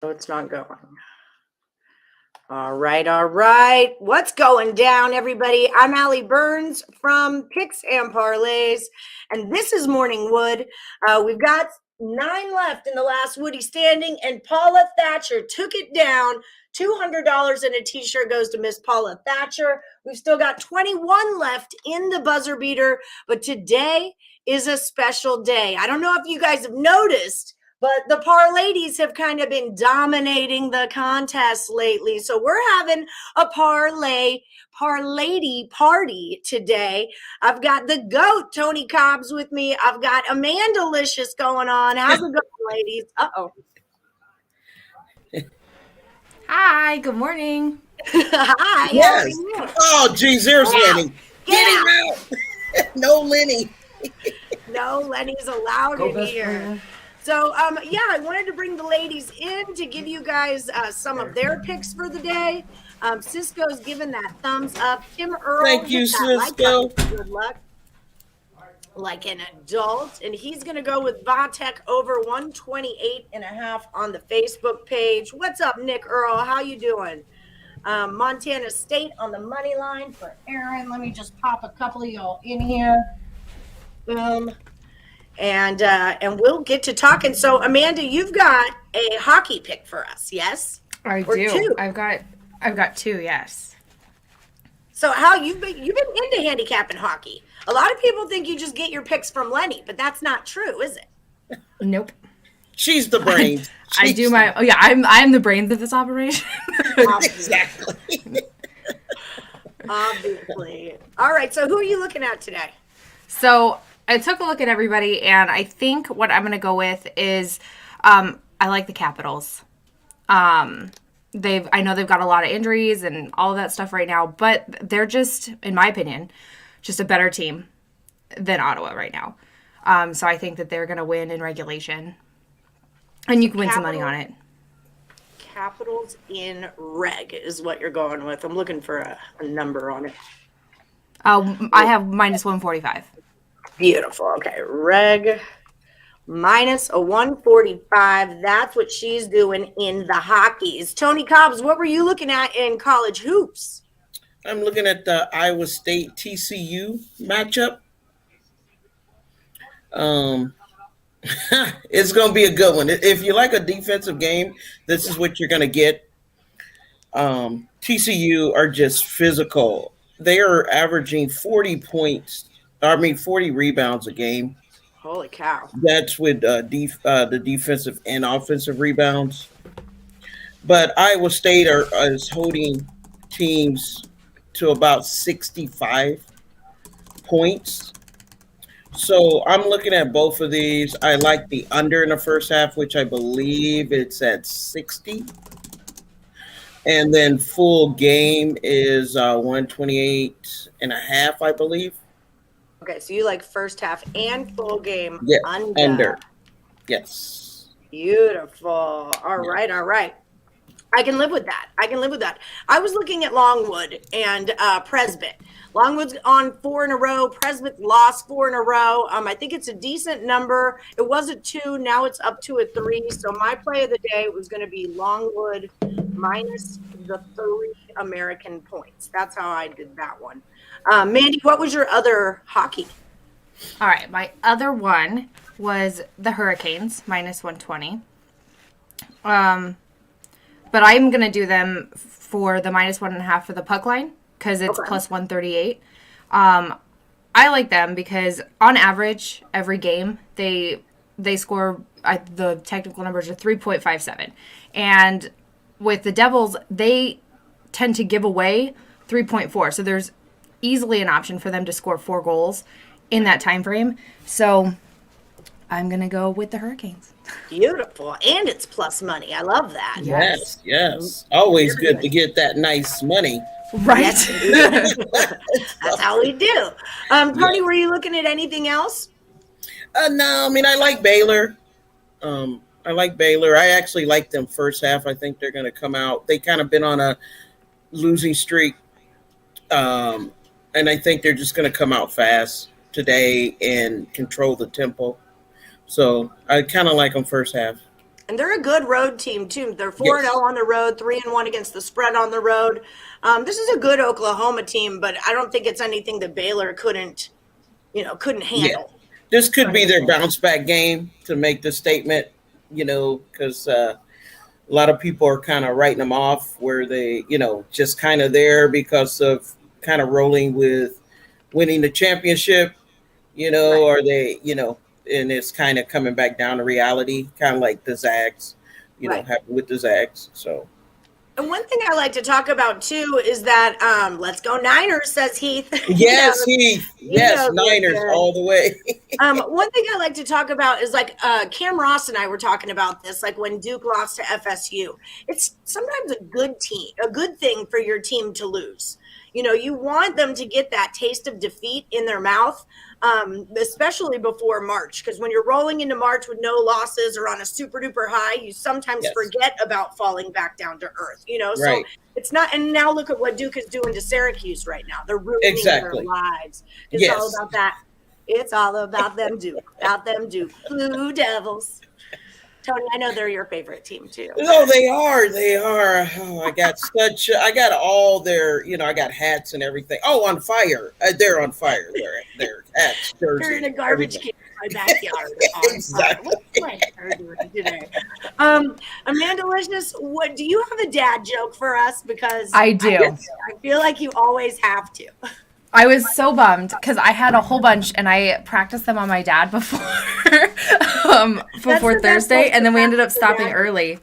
So it's not going. All right. What's going down, everybody? I'm Allie Burns from Picks and Parlays, and this is Morning Wood. We've got 9 left in the last Woodie standing, and Paula Thatcher took it down. $200 and a t-shirt goes to Miss Paula Thatcher. We've still got 21 left in the buzzer beater, but today is a special day. I don't know if you guys have noticed, but the ParLadies have kind of been dominating the contest lately. So we're having a parlay party today. I've got the GOAT, Tony Cobbs, with me. I've got Amanda Licious going on. How's it going, ladies? Uh-oh. Hi, good morning. Hi. Yes. Oh, geez, there's Lenny. Get him out. No Lenny. No Lenny's allowed in here. So, I wanted to bring the ladies in to give you guys some of their picks for the day. Cisco's giving that thumbs up. Tim Earl. Thank you, Cisco. Good luck. Like an adult. And he's going to go with Vatek over 128.5 on the Facebook page. What's up, Nick Earl? How you doing? Montana State on the money line for Aaron. Let me just pop a couple of y'all in here. Boom. And we'll get to talking. So, Amanda, you've got a hockey pick for us, yes? I Or do. two? I've got two, yes. So, how you've been into handicapping hockey? A lot of people think you just get your picks from Lenny, but that's not true, is it? Nope. She's the brains. I'm the brains of this operation. Exactly. Obviously. All right. So, who are you looking at today? So I took a look at everybody, and I think what I'm going to go with is I like the Capitals. I know they've got a lot of injuries and all of that stuff right now, but they're just, in my opinion, just a better team than Ottawa right now. So I think that they're going to win in regulation, and you can win some money on it. Capitals in reg is what you're going with. I'm looking for a number on it. I have minus 145. Beautiful. Okay. Reg minus a 145. That's what she's doing in the hockeys. Tony Cobbs, what were you looking at in college hoops? I'm looking at the Iowa State TCU matchup. It's going to be a good one. If you like a defensive game, this is what you're going to get. TCU are just physical. They are averaging 40 rebounds a game. Holy cow. That's with the defensive and offensive rebounds. But Iowa State is holding teams to about 65 points. So I'm looking at both of these. I like the under in the first half, which I believe it's at 60. And then full game is 128.5, I believe. Okay, so you like first half and full game under. Yes. Beautiful. All right. I can live with that. I was looking at Longwood and Presbit. Longwood's on 4 in a row. Presbit lost 4 in a row. I think it's a decent number. It was a 2. Now it's up to a 3. So my play of the day was going to be Longwood minus the 3 American points. That's how I did that one. Mandy, what was your other hockey? All right, my other one was the Hurricanes, minus 120. But I'm going to do them for the minus 1.5 for the puck line because it's plus 138. I like them because on average, every game, they score, the technical numbers are 3.57. And with the Devils, they tend to give away 3.4. So there's easily an option for them to score 4 goals in that time frame. So I'm going to go with the Hurricanes. Beautiful. And it's plus money. I love that. Yes. Always good to get that nice money. Right. Yes. That's how we do. Tony, were you looking at anything else? No, I mean, I like Baylor. I actually like them first half. I think they're going to come out. They kind of been on a losing streak. And I think they're just going to come out fast today and control the tempo. So I kind of like them first half. And they're a good road team, too. They're 4-0 on the road, 3-1 against the spread on the road. This is a good Oklahoma team, but I don't think it's anything that Baylor couldn't handle. Yeah. This could be their bounce back game to make the statement, because a lot of people are kind of writing them off where they, just kind of there because of kind of rolling with winning the championship, or they, and it's kind of coming back down to reality, kind of like the Zags, happened with the Zags. So. And one thing I like to talk about, too, is that let's go Niners, says Heath. Yes, Heath. Yes, Niners all the way. One thing I like to talk about is like Cam Ross and I were talking about this, like when Duke lost to FSU. It's sometimes a good thing for your team to lose. You want them to get that taste of defeat in their mouth, especially before March, because when you're rolling into March with no losses or on a super duper high, you sometimes forget about falling back down to earth, so it's not. And now look at what Duke is doing to Syracuse right now. They're ruining their lives. It's all about that. It's all about them Duke, Blue Devils. Tony, I know they're your favorite team too. No, they are. They are. Oh, I got all their, I got hats and everything. Oh, on fire. They're on fire. They're hats, jerseys. They're in a garbage can in my backyard. Exactly. What's my hair doing today? Amanda Licious, what do you have a dad joke for us? Because I do. I feel like you always have to. I was so bummed because I had a whole bunch and I practiced them on my dad before Thursday, and then we ended up stopping early.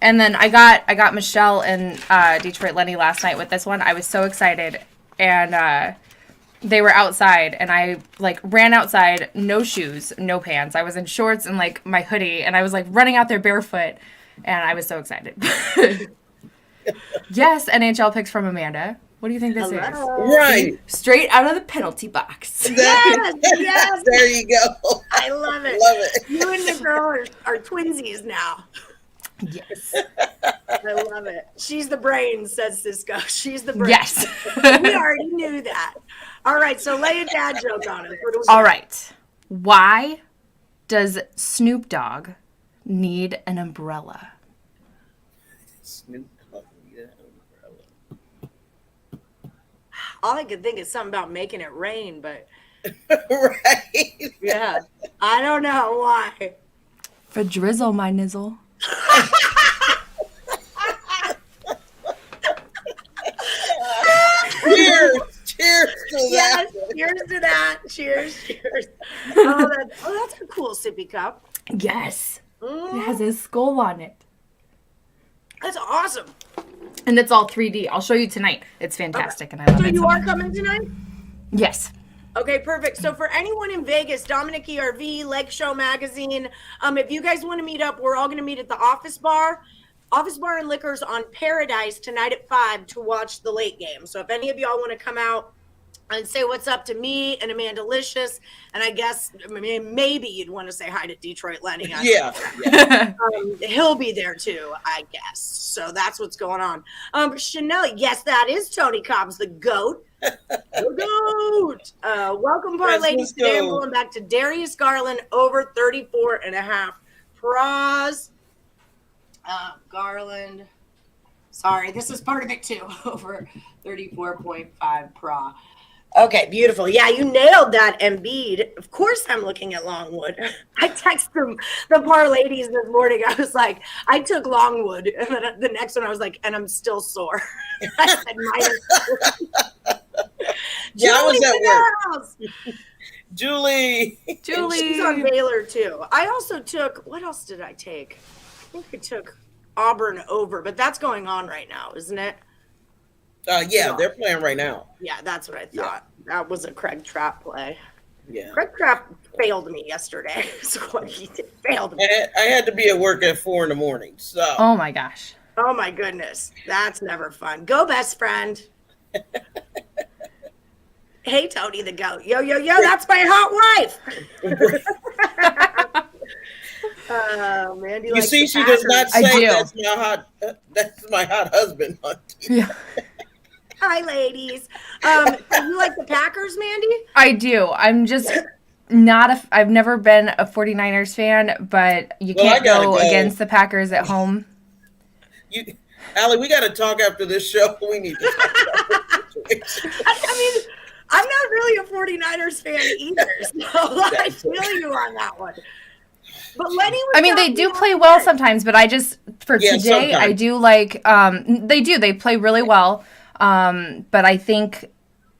And then I got Michelle and Detroit Lenny last night with this one. I was so excited, and they were outside, and I ran outside, no shoes, no pants. I was in shorts and my hoodie, and I was running out there barefoot, and I was so excited. Yes, NHL picks from Amanda. What do you think this is? Right. Straight out of the penalty box. Yes. There you go. I love it. Love it. You and the girl are twinsies now. Yes. I love it. She's the brains, says Cisco. She's the brains. Yes. We already knew that. All right, so lay a dad joke on us. All right. Why does Snoop Dogg need an umbrella? Snoop Dogg need an umbrella. All I could think is something about making it rain, but Right. yeah, I don't know why. For drizzle, my nizzle. Cheers to that. Yes, cheers to that. Cheers. Oh, that's a cool sippy cup. Yes. It has a skull on it. That's awesome. And it's all 3D. I'll show you tonight. It's fantastic, and I love it. So you so are much. coming tonight? Yes. Okay, perfect. So for anyone in Vegas, Dominic ERV, Lake Show Magazine, if you guys want to meet up, we're all going to meet at the Office Bar and Liquors on Paradise tonight at 5 to watch the late game. So if any of y'all want to come out and say what's up to me and Amanda Licious, and I guess maybe you'd want to say hi to Detroit Lenny. Yeah. He'll be there too, I guess. So that's what's going on. Chanel, yes, that is Tony Cobbs, the GOAT. The GOAT. Welcome, ParLadies. Today I'm going back to Darius Garland over 34.5 pros. Garland. Sorry, this is part of it too. Over 34.5 pro. Okay, beautiful. Yeah, you nailed that, Embiid. Of course I'm looking at Longwood. I texted them, the ParLadies this morning. I was like, I took Longwood. And then the next one I was like, and I'm still sore. I said minus. Yeah, I was at work. Julie. She's on Baylor too. I also took, what else did I take? I think I took Auburn over, but that's going on right now, isn't it? Yeah, they're playing right now. Yeah, that's what I thought. Yeah. That was a Craig Trapp play. Yeah. Craig Trapp failed me yesterday. So what he did failed me. I had to be at work at 4 a.m. So. Oh my gosh. Oh my goodness. That's never fun. Go, best friend. Hey, Tony the GOAT. Yo, that's my hot wife. Man, you see, she does not say that's my hot husband. Yeah. Hi, ladies. You like the Packers, Mandy? I do. I'm just I've never been a 49ers fan, but you can't go against the Packers at home. Allie, we got to talk after this show. We need to talk about this. I mean, I'm not really a 49ers fan either, so I feel you on that one. But Lenny was I mean, they do play well sometimes, but today, sometimes. I do like, they play really well. But I think,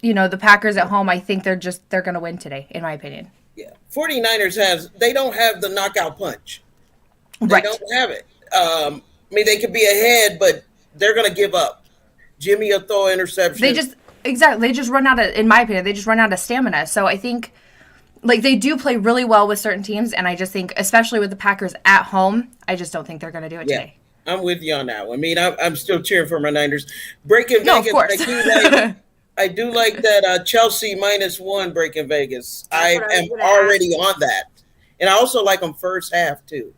the Packers at home, I think they're going to win today, in my opinion. Yeah. 49ers they don't have the knockout punch. They don't have it. I mean, they could be ahead, but they're going to give up. Jimmy will throw interception. They just run out of, in my opinion, they just run out of stamina. So I think, they do play really well with certain teams, and I just think, especially with the Packers at home, I just don't think they're going to do it today. I'm with you on that one. I mean, I'm still cheering for my Niners. Breaking Vegas, of course. I do like that Chelsea -1 breaking Vegas. I am already on that. And I also like them first half, too.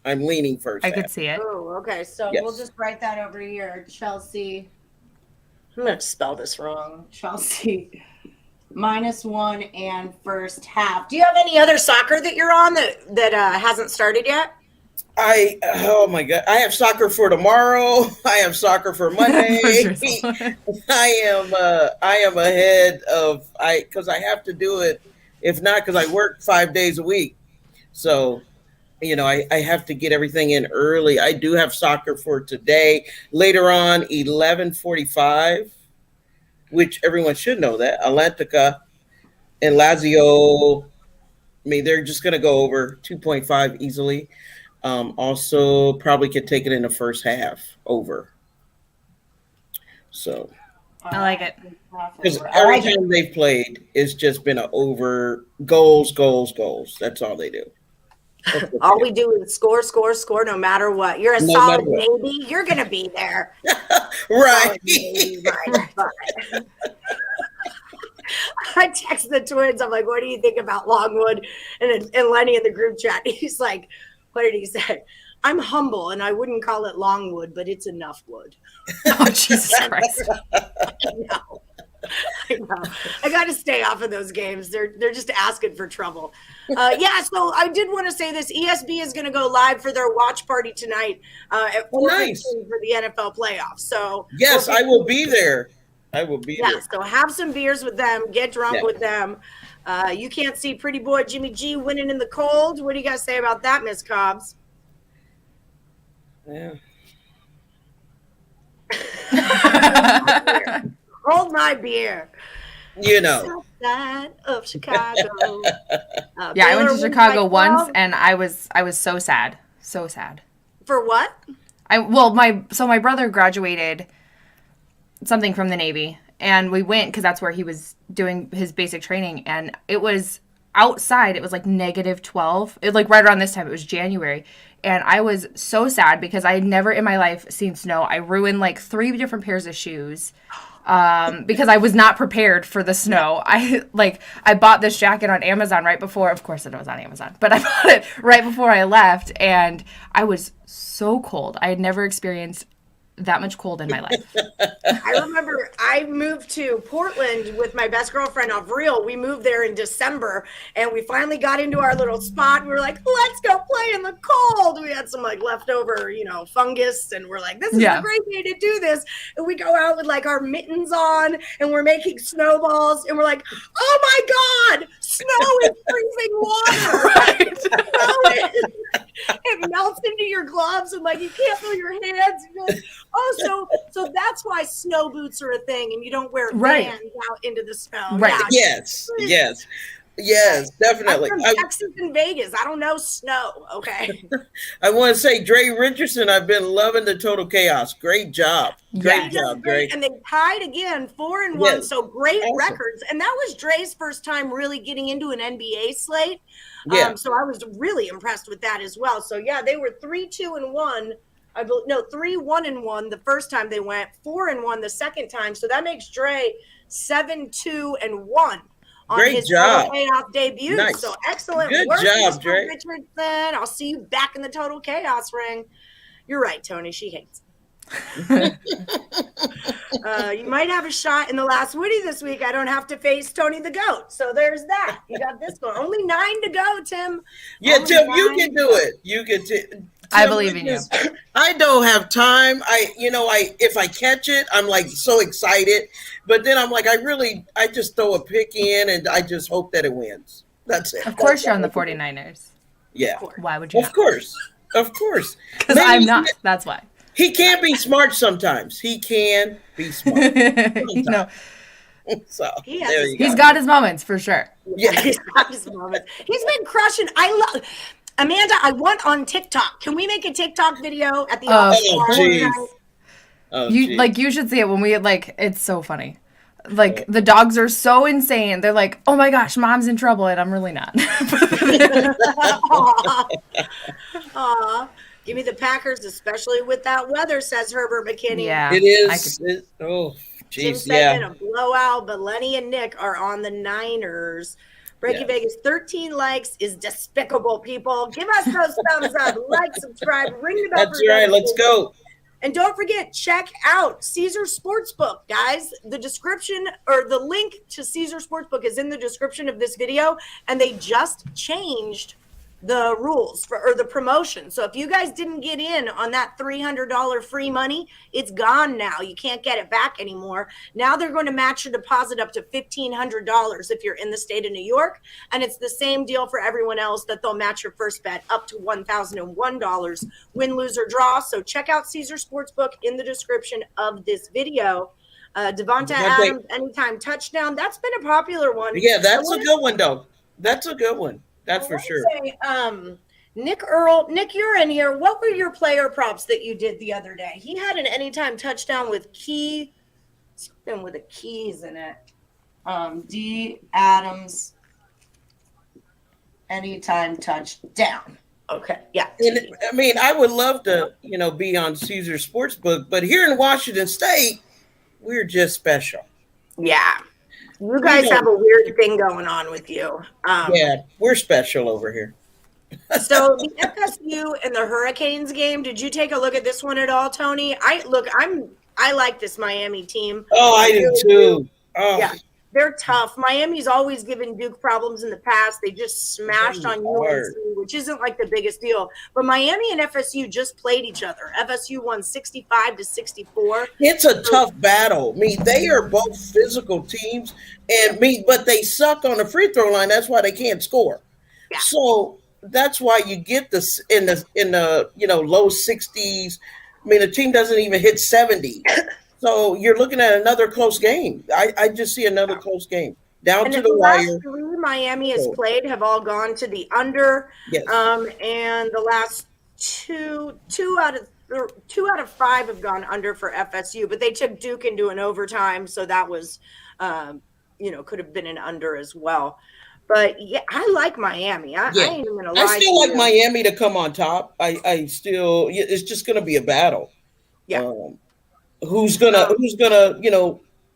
I'm leaning first half. I could see it. Oh, okay. So we'll just write that over here. Chelsea. I'm going to spell this wrong. Chelsea -1 and first half. Do you have any other soccer that you're on that hasn't started yet? Oh my God. I have soccer for tomorrow. I have soccer for Monday. I am ahead of, because I have to do it. If not, because I work 5 days a week. So, I have to get everything in early. I do have soccer for today. Later on, 11:45, which everyone should know that. Atlantica and Lazio, I mean, they're just going to go over 2.5 easily. Also, probably could take it in the first half over. So. I like it. Because every time they've played, it's just been an over goals. That's all they do. All we do is score, no matter what. You're a solid Navy. You're going to be there. Right. I text the twins. I'm like, what do you think about Longwood? And Lenny in the group chat, he's like, what did he say? I'm humble, and I wouldn't call it Longwood, but it's enough wood. Oh, Jesus Christ. I know. I got to stay off of those games. They're just asking for trouble. So I did want to say this. ESB is going to go live for their watch party tonight at 4:15 for the NFL playoffs. So yes, I will be there. I will be there. So have some beers with them. Get drunk with them. You can't see pretty boy Jimmy G winning in the cold. What do you guys say about that, Miss Cobbs? Yeah. Hold my beer. Southside of Chicago. I went to Chicago once, and I was so sad. So sad. For what? My brother graduated something from the Navy, and we went because that's where he was doing his basic training, and it was outside. It was like -12. It right around this time. It was January. And I was so sad because I had never in my life seen snow. I ruined 3 different pairs of shoes because I was not prepared for the snow. I bought this jacket on Amazon right before. Of course it was on Amazon. But I bought it right before I left. And I was so cold. I had never experienced that much cold in my life. I remember I moved to Portland with my best girlfriend, Avril. We moved there in December, and we finally got into our little spot. We were like, let's go play in the cold. We had some leftover, fungus, and we're like, this is a great day to do this. And we go out with our mittens on, and we're making snowballs, and we're like, oh my God, snow is freezing water. Right? It melts into your gloves, and you can't feel your hands. You're like, oh, so that's why snow boots are a thing, and you don't wear Vans out into the snow. Right. Yeah. Yes, definitely. I'm from Texas and Vegas. I don't know snow. Okay. I want to say, Dre Richardson, I've been loving the Total Chaos. Great job. Great job, Dre. And they tied again, 4-1. So great records. And that was Dre's first time really getting into an NBA slate. So I was really impressed with that as well. So they were 3-2-1. 3-1-1 the first time they went, 4-1 the second time. So that makes Dre 7-2-1 on his Chaos debut. Nice. So excellent Good work, job, Mr. Dre. Richardson. I'll see you back in the Total Chaos ring. You're right, Tony. She hates. You might have a shot in the last Woody this week. I don't have to face Tony the Goat. So there's that. You got this one. Only 9 to go, Tim. Yeah, Only Tim, you 9 can to do go. it. You can. I believe in you. I don't have time. If I catch it, I'm like so excited. But then I'm like, I just throw a pick in and I just hope that it wins. That's it. Of course you're on the 49ers. Yeah. Why would you Of course. Because I'm not. That's why. He can be smart sometimes. He can be smart. No, So he's got his moments for sure. Yeah, he's got his moments. He's been crushing. I love Amanda. I want on TikTok. Can we make a TikTok video at the office? You should see it when we it's so funny. Like the dogs are so insane. They're like, "Oh my gosh, mom's in trouble," and I'm really not. Aw. Give me the Packers, especially with that weather, says Herbert McKinney. Yeah, it is. Jim Jeez, said in a blowout, but Lenny and Nick are on the Niners. Breaking Vegas, 13 likes is despicable, people. Give us those thumbs up. Like, subscribe, ring the bell. That's right. Let's go. And don't forget, check out Caesar Sportsbook, guys. The description or the link to Caesar Sportsbook is in the description of this video, and they just changed the rules or the promotion. So if you guys didn't get in on that $300 free money, it's gone now. You can't get it back anymore. Now they're going to match your deposit up to $1,500 if you're in the state of New York. And it's the same deal for everyone else, that they'll match your first bet up to $1,001, win, lose, or draw. So check out Caesar Sportsbook in the description of this video. Devonta Adams, anytime touchdown. That's been a popular one. Yeah, that's a good one, though. That's a good one. That's for sure. Nick Earl, Nick, you're in here. What were your player props that you did the other day? He had an anytime touchdown with something with the keys in it. D. Adams, anytime touchdown. Okay, yeah. And, I would love to, be on Caesar Sportsbook, but here in Washington State, we're just special. Yeah. You guys have a weird thing going on with you. Yeah, we're special over here. So the FSU and the Hurricanes game, did you take a look at this one at all, Tony? I like this Miami team. Oh, I do too. Oh. Yeah, they're tough. Miami's always given Duke problems in the past. They just smashed on UNC, which isn't like the biggest deal. But Miami and FSU just played each other. FSU won 65-64. It's a tough battle. They are both physical teams, but they suck on the free throw line. That's why they can't score. Yeah. So that's why you get this in the low 60s. The team doesn't even hit 70. So you're looking at another close game. I just see another close game down to the wire. Last 3 Miami has played have all gone to the under. Yes. And the last two out of 5 have gone under for FSU, but they took Duke into an overtime, so that was, could have been an under as well. But yeah, I like Miami. I ain't even gonna lie. I still like Miami to come on top. It's just gonna be a battle. Yeah. Who's gonna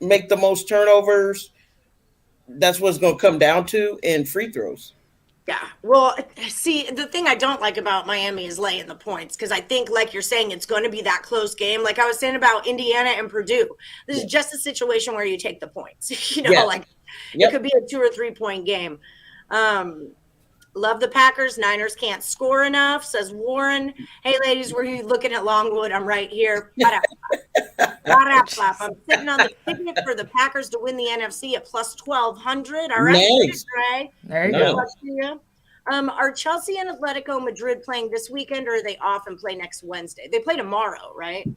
make the most turnovers? That's what it's gonna come down to, and free throws. Yeah. Well, see, the thing I don't like about Miami is laying the points, because I think, like you're saying, it's going to be that close game. Like I was saying about Indiana and Purdue, this is just a situation where you take the points. It could be a 2 or 3 point game. Love the Packers. Niners can't score enough, says Warren. Hey, ladies, were you looking at Longwood? I'm right here. I'm sitting on the ticket for the Packers to win the NFC at plus 1,200. All right. Nice. There you go. Are Chelsea and Atletico Madrid playing this weekend, or are they off and play next Wednesday? They play tomorrow, right?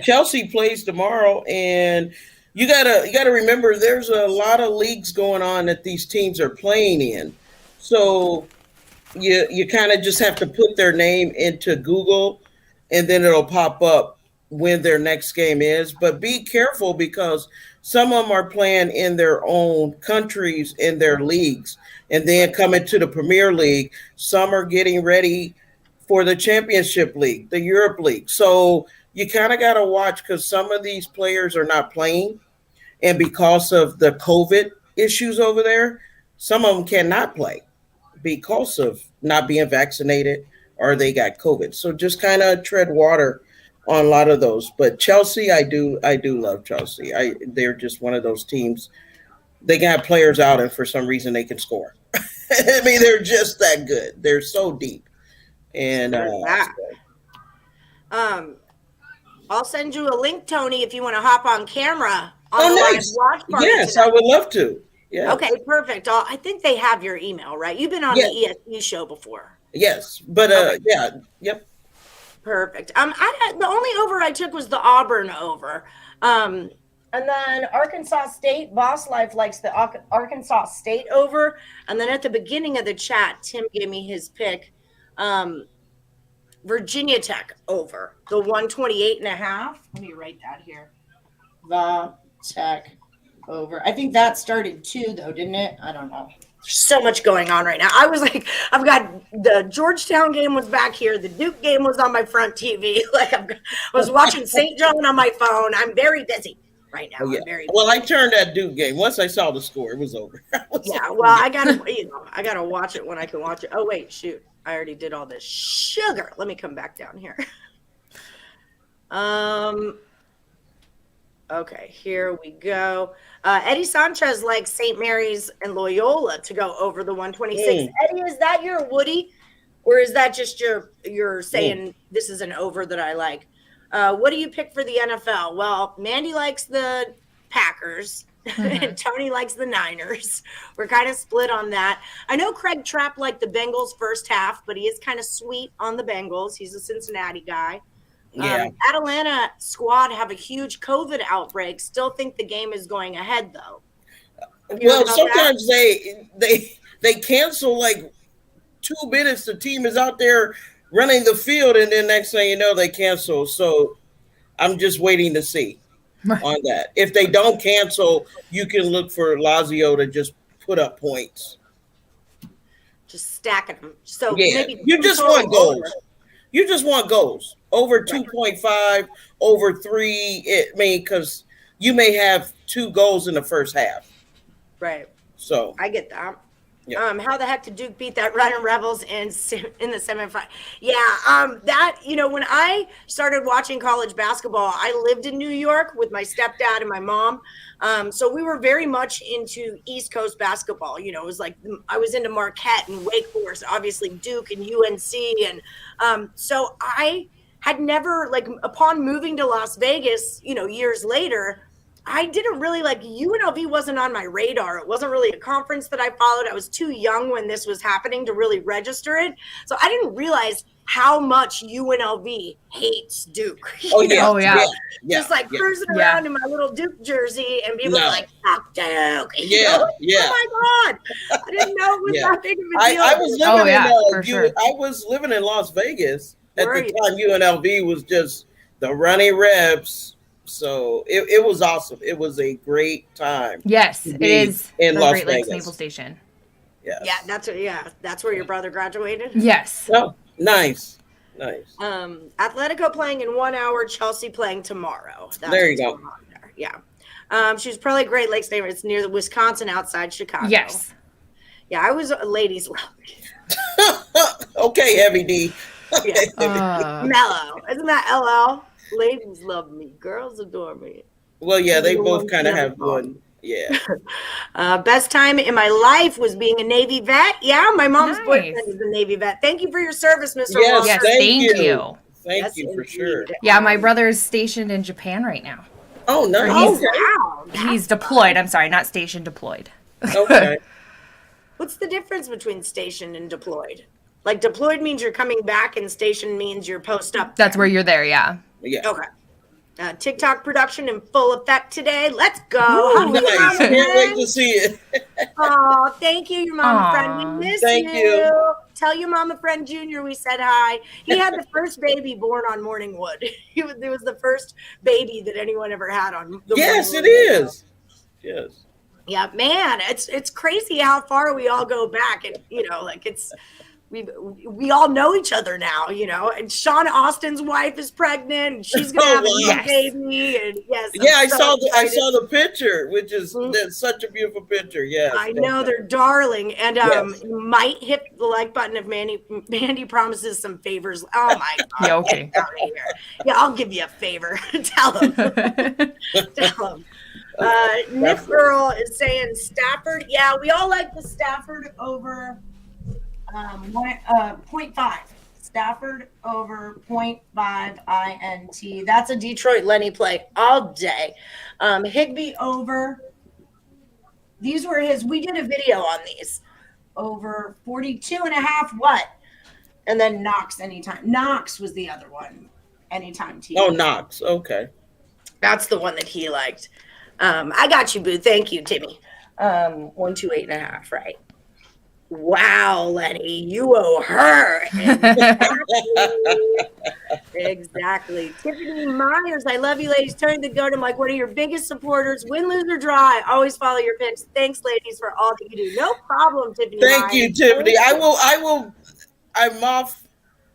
Chelsea plays tomorrow, and you gotta remember there's a lot of leagues going on that these teams are playing in. So you kind of just have to put their name into Google, and then it'll pop up when their next game is. But be careful, because some of them are playing in their own countries, in their leagues, and then coming to the Premier League. Some are getting ready for the Championship League, the Europe League. So you kind of got to watch, because some of these players are not playing. And because of the COVID issues over there, some of them cannot play because of not being vaccinated, or they got COVID. So just kind of tread water on a lot of those. But Chelsea, I do love Chelsea. They're just one of those teams. They can have players out, and for some reason they can score. I mean, they're just that good. They're so deep. And I'll send you a link, Tony, if you want to hop on camera on oh, the nice. live watch party Yes, tonight. I would love to. Yeah. Okay, perfect. I think they have your email, right? You've been on the ESP show before. Yes, but yeah, yep. Perfect. The only over I took was the Auburn over. And then Arkansas State, Boss Life likes the Arkansas State over. And then at the beginning of the chat, Tim gave me his pick. Virginia Tech over the 128.5. Let me write that here. The Tech over. I think that started too, though, didn't it? I don't know. There's so much going on right now. I was like, I've got the Georgetown game was back here. The Duke game was on my front TV. Like I was watching St. John on my phone. I'm very busy right now. Oh, yeah. I'm very busy. Well, I turned that Duke game. Once I saw the score, it was over. Yeah, well, I gotta watch it when I can watch it. Oh wait, shoot. I already did all this sugar. Let me come back down here. Okay, here we go. Eddie Sanchez likes St. Mary's and Loyola to go over the 126. Eddie, is that your Woody? Or is that just you're saying this is an over that I like? What do you pick for the NFL? Well, Mandy likes the Packers. And Tony likes the Niners. We're kind of split on that. I know Craig Trapp liked the Bengals first half, but he is kind of sweet on the Bengals. He's a Cincinnati guy. Yeah. Atlanta squad have a huge COVID outbreak. Still think the game is going ahead, though. Well, sometimes they cancel like 2 minutes. The team is out there running the field, and then next thing you know, they cancel. So I'm just waiting to see on that. If they don't cancel, you can look for Lazio to just put up points. Just stacking them. So maybe you just want goals. You just want goals. Over 2.5, over 3. Because you may have 2 goals in the first half. Right. So I get that. Yeah. How the heck did Duke beat that Running Rebels in the semifinal? Yeah, that, when I started watching college basketball, I lived in New York with my stepdad and my mom. So we were very much into East Coast basketball. It was like I was into Marquette and Wake Forest, obviously Duke and UNC. And so I had never, upon moving to Las Vegas, years later, I didn't really UNLV wasn't on my radar. It wasn't really a conference that I followed. I was too young when this was happening to really register it. So I didn't realize how much UNLV hates Duke. Oh, yeah. Just cruising around in my little Duke jersey and people are like, fuck Duke. Yeah. Oh my God. I didn't know it was that big of a deal. I was living sure. I was living in Las Vegas at the time. UNLV was just the running Rebs. So it was awesome. It was a great time. Yes, it is in the Las Great Lakes Vegas. Naval Station. Yes. Yeah, that's where your brother graduated. Yes. Oh, nice. Atletico playing in 1 hour. Chelsea playing tomorrow. There you go. Yeah. She's probably Great Lakes neighbor. It's near the Wisconsin, outside Chicago. Yes. Yeah, I was ladies love me. Okay, Heavy D. Mellow. Isn't that LL? Ladies love me. Girls adore me. Well, yeah, they both kind of have one. Yeah. Best time in my life was being a Navy vet. Yeah, my mom's boyfriend is a Navy vet. Thank you for your service, Mr. Yes, yes, thank you. Thank you for sure. Yeah, my brother's stationed in Japan right now. Oh, nice. Wow. He's deployed. I'm sorry, not stationed, deployed. Okay. What's the difference between stationed and deployed? Like deployed means you're coming back and stationed means you're post up. That's where you're there, yeah. Yeah. Okay. TikTok production in full effect today. Let's go. Ooh, nice. Can't wait to see it. Oh, thank you, your mama friend. We miss Thank you. Tell your mama friend Junior we said hi. He had the first baby born on Morning Wood. It was the first baby that anyone ever had on. Yes, it is. Yes. Yeah, man, it's crazy how far we all go back, and it's we all know each other now, you know. And Sean Austin's wife is pregnant, and she's gonna have a new Yes. baby. And yes, Yeah, I I'm saw so I excited. saw the picture, which is that's such a beautiful picture. Yes, I know they're darling, and Yes. you might hit the like button if Mandy promises some favors. Oh my god! Yeah, okay. Get out of here. Yeah, I'll give you a favor. Tell them. Tell them. Nick Girl is saying Stafford. Yeah, we all like the Stafford over 0.5. Stafford over 0.5 INT. That's a Detroit Lenny play all day. Higbee over. These were his. We did a video on these. Over 42.5 what? And then Knox anytime. Knox was the other one. Anytime TV. Oh, Knox. Okay. That's the one that he liked. I got you, boo. Thank you, Timmy. 128.5, right? Wow, Lenny, you owe her. Exactly. Tiffany Myers, I love you, ladies. Turn to goat. I'm like, what are your biggest supporters? Win, lose, or draw. Always follow your picks. Thanks, ladies, for all that you do. No problem, Tiffany. Thank you, Myers. Tiffany. I will. I'm off.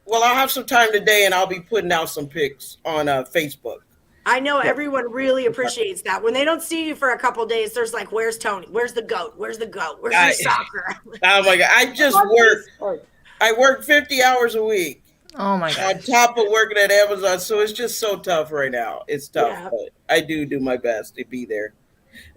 Well, I'll have some time today, and I'll be putting out some pics on Facebook. I know everyone really appreciates that. When they don't see you for a couple days, there's like, where's Tony? Where's the goat? Where's the goat? Where's your soccer? Oh my god! I just work. I work 50 hours a week. Oh my god! On top of working at Amazon, so it's just so tough right now. It's tough, Yeah. but I do my best to be there.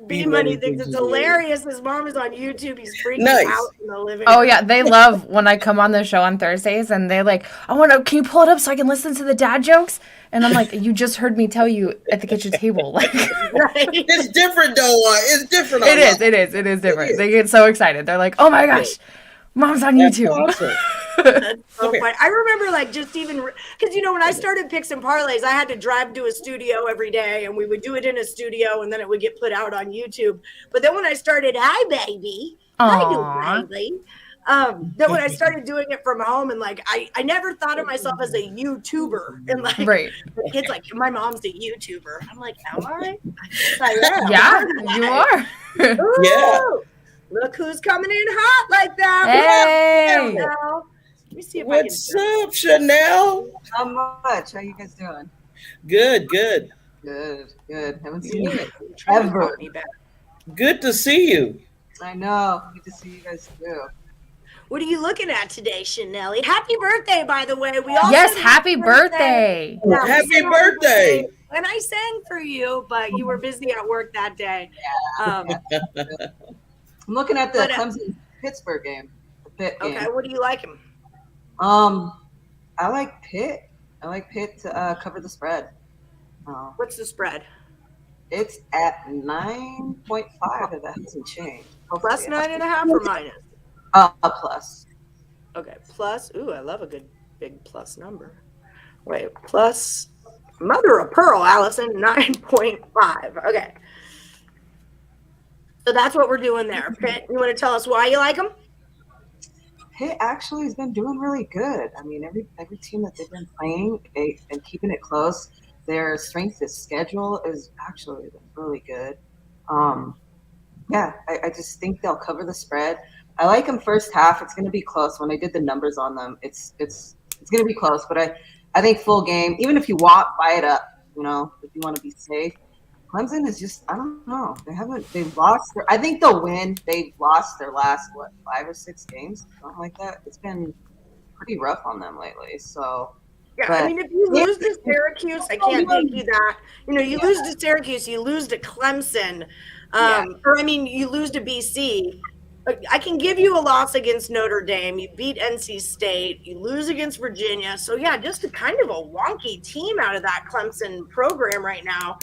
B Money thinks it's hilarious. His mom is on YouTube. He's freaking Nice. out in the living Oh room. yeah, they love when I come on the show on Thursdays and they're like, can you pull it up so I can listen to the dad jokes? And I'm like, you just heard me tell you at the kitchen table. Like, It's different though. It's different. it is different. They get so excited. They're like, oh my gosh, mom's on YouTube. Awesome. That's so funny. I remember like just even because when I started picks and parlays, I had to drive to a studio every day, and we would do it in a studio, and then it would get put out on YouTube. But then when I started, hi baby, hi baby. Then when I started doing it from home, and like I never thought of myself as a YouTuber, and like Right. the kids like my mom's a YouTuber. I'm like, am I? I am. Yeah, you are. Ooh, Yeah. Look who's coming in hot like that. Hey. Let me see if What's up, Chanel? How much? How you guys doing? Good. Good. Haven't seen you ever. Good to see you. I know. Good to see you guys too. What are you looking at today, Chanelli? Happy birthday, by the way. We all Yes, said happy birthday. Yeah, we Happy said birthday. And I sang for you, but you were busy at work that day. I'm looking at the But, Clemson Pittsburgh game. The Pitt game. Okay, what do you like him? I like Pitt. I like Pitt to cover the spread. What's the spread? It's at 9.5 if that hasn't changed. Plus 9.5 or minus? Plus. Okay, plus. Ooh, I love a good big plus number. Wait, plus mother of pearl, Allison, 9.5. Okay. So that's what we're doing there. Pitt, you want to tell us why you like them? Pitt actually has been doing really good. I mean, every team that they've been playing and keeping it close, their strength of schedule is actually been really good. Yeah, I just think they'll cover the spread. I like them first half. It's going to be close. When I did the numbers on them, it's going to be close. But I think full game, even if you buy it up, if you want to be safe. Clemson is just, I don't know. They've lost. I think they'll win. They've lost their last, 5 or 6 games, something like that. It's been pretty rough on them lately. So, yeah, I mean, if you lose to Syracuse, I can't take you that. You lose to Syracuse, you lose to Clemson, or I mean, you lose to BC. I can give you a loss against Notre Dame. You beat NC State. You lose against Virginia. So, yeah, just a kind of a wonky team out of that Clemson program right now.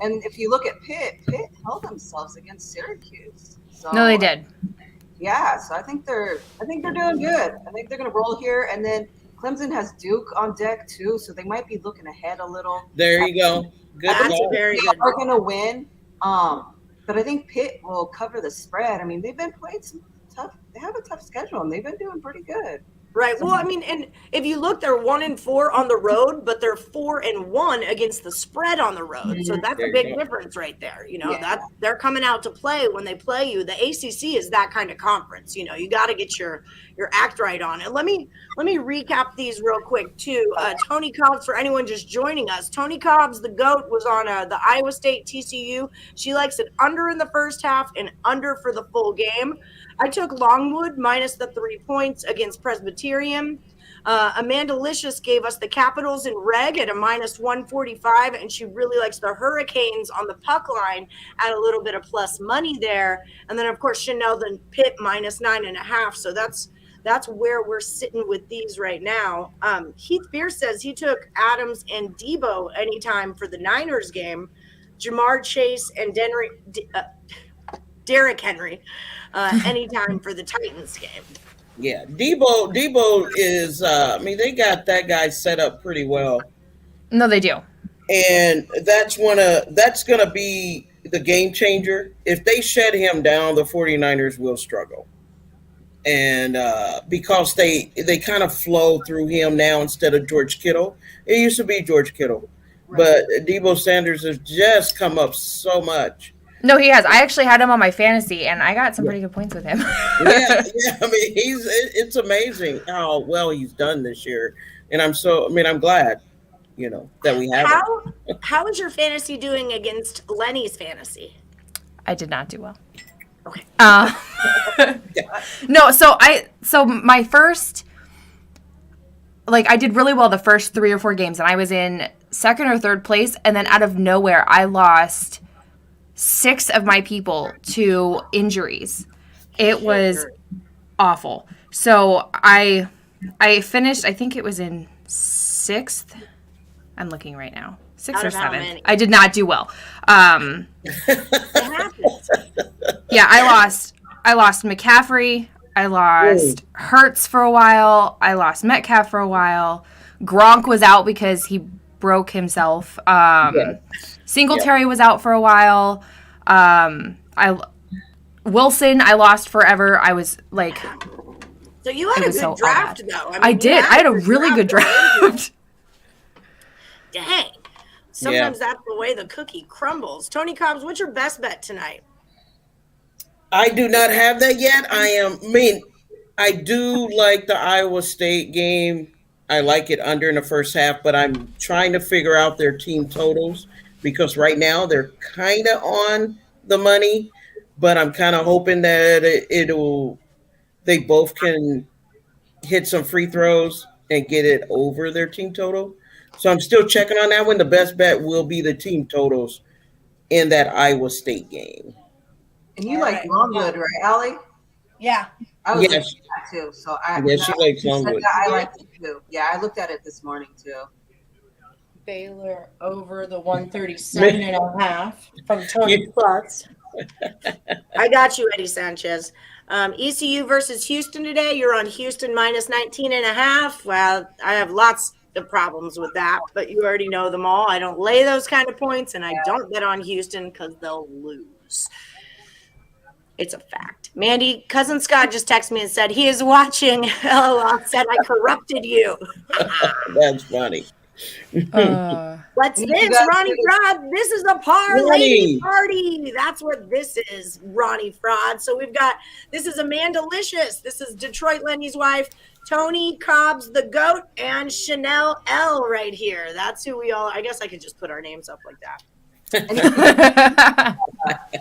And if you look at Pitt held themselves against Syracuse. So, No, they did. Yeah, so I think they're doing good. I think they're going to roll here, and then Clemson has Duke on deck too, so they might be looking ahead a little. There you go. Good. That's very good. They're going to win. But I think Pitt will cover the spread. I mean, they've been playing some tough. They have a tough schedule, and they've been doing pretty good. Right. Well, I mean, and if you look, they're 1-4 on the road, but they're 4-1 against the spread on the road. So that's a big difference right there. You know, that they're coming out to play when they play you. The ACC is that kind of conference. You know, you got to get your act right on it. Let me recap these real quick too. Tony Cobbs, for anyone just joining us, Tony Cobbs, the GOAT, was on the Iowa State TCU. She likes it under in the first half and under for the full game. I took Longwood minus the 3 points against Presbyterian. Amanda Licious gave us the Capitals in reg at a minus 145, and she really likes the Hurricanes on the puck line at a little bit of plus money there. And then, of course, Chanel the Pitt minus 9.5. So that's where we're sitting with these right now. Heath Pierce says he took Adams and Debo anytime for the Niners game. Jamar Chase and Derrick Henry anytime for the Titans game. Yeah, Debo is. They got that guy set up pretty well. No, they do, and that's going to be the game changer. If they shut him down, the 49ers will struggle, and because they kind of flow through him now instead of George Kittle. It used to be George Kittle, but Debo Sanders has just come up so much. No, he has. I actually had him on my fantasy, and I got some pretty good points with him. yeah. It's amazing how well he's done this year, and I'm glad, that we have him. How is your fantasy doing against Lenny's fantasy? I did not do well. Okay. No, so my first, I did really well the first 3 or 4 games, and I was in second or third place, and then out of nowhere, I lost 6 of my people to injuries. It was awful. So I finished, I think it was in 6th. I'm looking right now. 6th or 7th. I did not do well. It happens. Yeah, I lost McCaffrey. I lost Hurts for a while. I lost Metcalf for a while. Gronk was out because he broke himself. Singletary was out for a while. Wilson, I lost forever. I was so you had a good draft, though. I did. I had a really good draft. Dang. Sometimes that's the way the cookie crumbles. Tony Cobbs, what's your best bet tonight? I do not have that yet. I do like the Iowa State game. I like it under in the first half, but I'm trying to figure out their team totals because right now they're kind of on the money, but I'm kind of hoping that they both can hit some free throws and get it over their team total. So I'm still checking on that one. The best bet will be the team totals in that Iowa State game. And you like Longwood, right, Allie? Yeah. I was looking at that too. So she likes Longwood. I liked it too. Yeah, I looked at it this morning too. Baylor over the 137.5 from Tony Klutz. I got you, Eddie Sanchez. ECU versus Houston today. You're on Houston minus 19.5. Well, I have lots of problems with that, but you already know them all. I don't lay those kind of points, and I don't bet on Houston because they'll lose. It's a fact. Mandy, Cousin Scott just texted me and said he is watching. LOL, said I corrupted you. That's funny. What's this, Ronnie Fraud? This is a parlay party. That's what this is, Ronnie Fraud. So this is Amanda Licious. This is Detroit Lenny's wife, Tony Cobbs, the GOAT, and Chanel L right here. That's who we all, I guess I could just put our names up like that.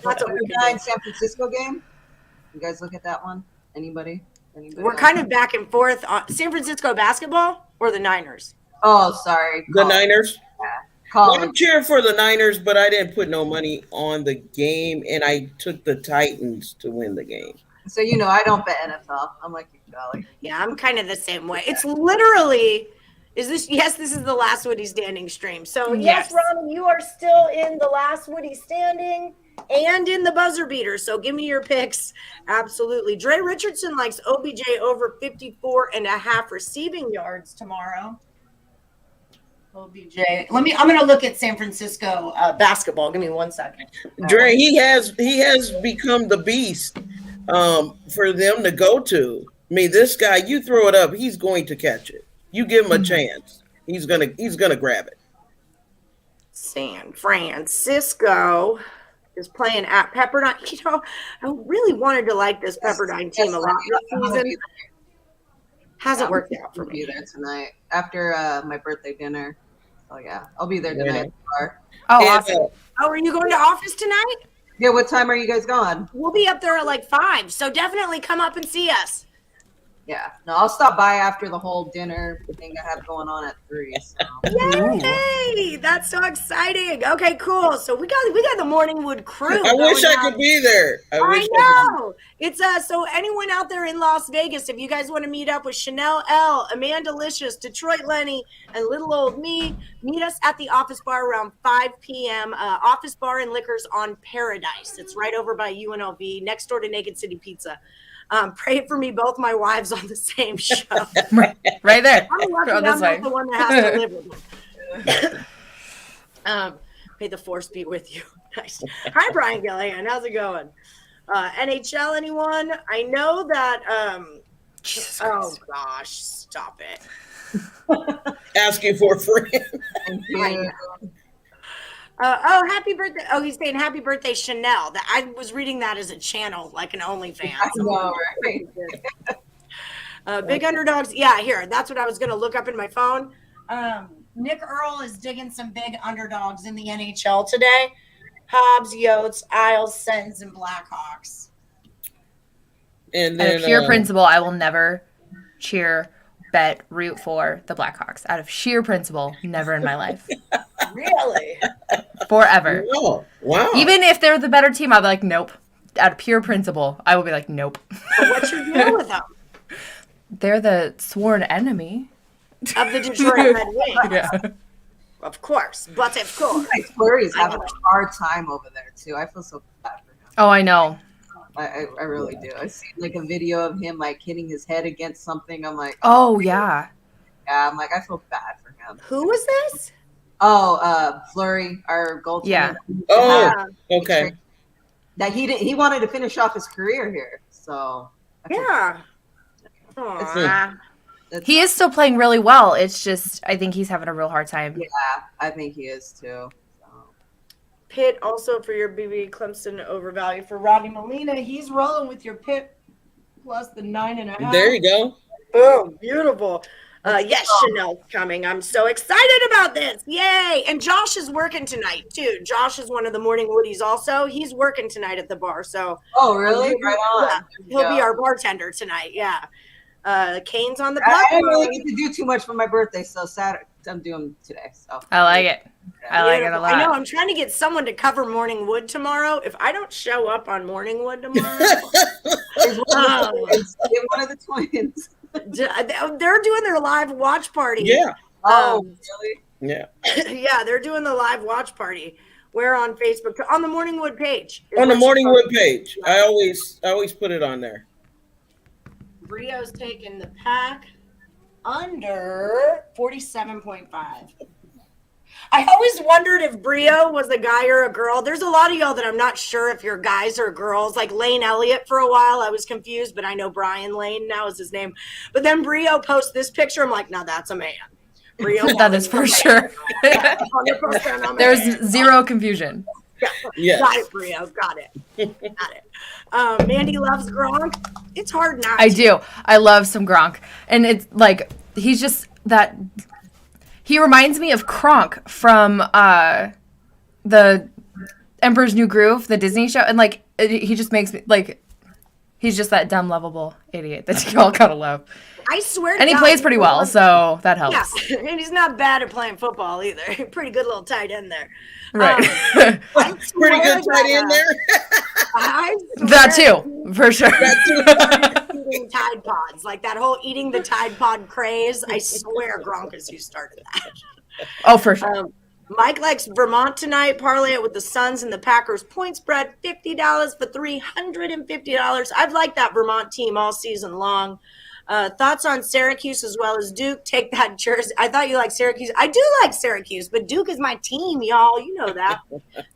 That's what we got in San Francisco game. You guys look at that one? Anybody? We're kind of back and forth on San Francisco basketball or the Niners. Oh, sorry. The Niners. Yeah. I'm cheering for the Niners, but I didn't put no money on the game, and I took the Titans to win the game. So I don't bet NFL. I'm like you, Charlie. Yeah, I'm kind of the same way. It's literally. This is the last Woody standing stream. So yes, Ronnie, you are still in the last Woody standing and in the buzzer beater. So give me your picks. Absolutely. Dre Richardson likes OBJ over 54.5 receiving yards tomorrow. OBJ. I'm going to look at San Francisco basketball. Give me 1 second. Dre, he has become the beast for them to go to. I mean, this guy, you throw it up, he's going to catch it. You give him a chance, he's gonna grab it. San Francisco is playing at Pepperdine. You know, I really wanted to like this Pepperdine team a lot this season. Hasn't worked out for me. I'll be there tonight after my birthday dinner. Oh yeah, I'll be there tonight. Oh, And, awesome. Oh, are you going to office tonight? Yeah, what time are you guys going? We'll be up there at like 5, so definitely come up and see us. Yeah, no, I'll stop by after the whole dinner thing I have going on at 3. So. Yay! That's so exciting. Okay, cool. So we got the Morningwood crew. I wish going I out. could be there. I know. It's so anyone out there in Las Vegas, if you guys want to meet up with Chanel L, Amanda Licious, Detroit Lenny, and little old me, meet us at the Office Bar around 5 p.m. Office Bar and Liquors on Paradise. It's right over by UNLV, next door to Naked City Pizza. Pray for me, both my wives on the same show. Right there. I'm lucky I'm not the one that has to live with them. May the force be with you. Nice. Hi, Brian Gillihan. How's it going? NHL, anyone? I know that. Oh gosh, stop it. Asking for a friend. Thank you. Happy birthday. Oh, he's saying happy birthday, Chanel. That I was reading that as a channel, like an OnlyFans. I know, right? Big underdogs. Yeah, here. That's what I was going to look up in my phone. Nick Earl is digging some big underdogs in the NHL today. Hobbs, Yotes, Isles, Sens, and Blackhawks. And then Out of sheer principle, I will never root for the Blackhawks. Out of sheer principle, never in my life. Really? Forever. Wow. Even if they're the better team, I'll be like, nope. Out of pure principle, I will be like, nope. So what's your deal with them? They're the sworn enemy. Of the Detroit Red Wings. Yeah. Of course. But of course. Flurry's having a hard time over there, too. I feel so bad for him. Oh, I know. I really do. I see like a video of him like hitting his head against something. I'm like, Oh, yeah. yeah. I'm like, I feel bad for him. Who was this? Oh, Fleury, our goaltender. Yeah. Oh, okay. That he wanted to finish off his career here. So Yeah. Aw. He is still playing really well. It's just, I think he's having a real hard time. Yeah, I think he is too. So. Pitt also for your BB Clemson overvalue for Rodney Molina. He's rolling with your Pitt plus the 9.5. There you go. Boom, beautiful. Yes, Chanel's coming. I'm so excited about this. Yay. And Josh is working tonight too. Josh is one of the morning Woodies also. He's working tonight at the bar. So Oh, really? Right on. yeah, he'll be our bartender tonight. Yeah. Kane's on the I block. didn't really get to do too much for my birthday, so Saturday I'm doing today. So I like it. I like it a lot. I know. I'm trying to get someone to cover Morning Wood tomorrow. If I don't show up on Morning Wood tomorrow, one of the twins. they're doing their live watch party. Yeah. Oh, really? Yeah. Yeah, they're doing the live watch party. We're on Facebook on the Morningwood page. On the Morningwood page. I always put it on there. Brio's taking the pack under 47.5. I always wondered if Brio was a guy or a girl. There's a lot of y'all that I'm not sure if you're guys or girls. Like Lane Elliott for a while, I was confused, but I know Brian Lane now is his name. But then Brio posts this picture. I'm like, now that's a man. Brio That is for sure. 100% a man. There's zero confusion. Yes. Got it, Brio. Got it. Got it. Mandy loves Gronk. It's hard not I to. do. I love some Gronk. And it's like, he's just that. He reminds me of Kronk from the Emperor's New Groove, the Disney show. And like, he just makes me like, he's just that dumb, lovable idiot that you all gotta love. I swear to And he God, plays pretty well, so that helps. Yeah, and he's not bad at playing football either. Pretty good little tight end there. Right. I Pretty swear good to tight end God, there. I swear That too, for sure. eating Tide Pods, like that whole eating the Tide Pod craze. I swear Gronk is who started that. Oh, for sure. Mike likes Vermont tonight. Parlay it with the Suns and the Packers. Point spread, $50 for $350. I've liked that Vermont team all season long. Thoughts on Syracuse as well as Duke? Take that jersey. I thought you liked Syracuse. I do like Syracuse, but Duke is my team, y'all. You know that.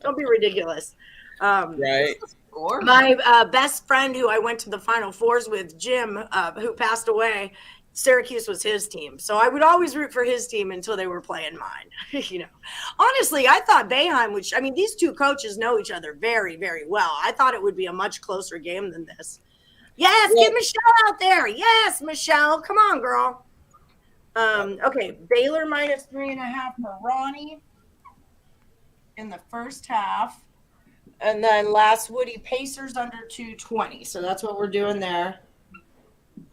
Don't be ridiculous. Right. Or My best friend who I went to the Final Fours with, Jim, who passed away, Syracuse was his team. So I would always root for his team until they were playing mine. Honestly, I thought Boeheim would, these two coaches know each other very, very well. I thought it would be a much closer game than this. Yes, get Michelle out there. Yes, Michelle. Come on, girl. Okay, Baylor minus 3.5 for Ronnie in the first half. And then last Woody, Pacers under 220. So that's what we're doing there.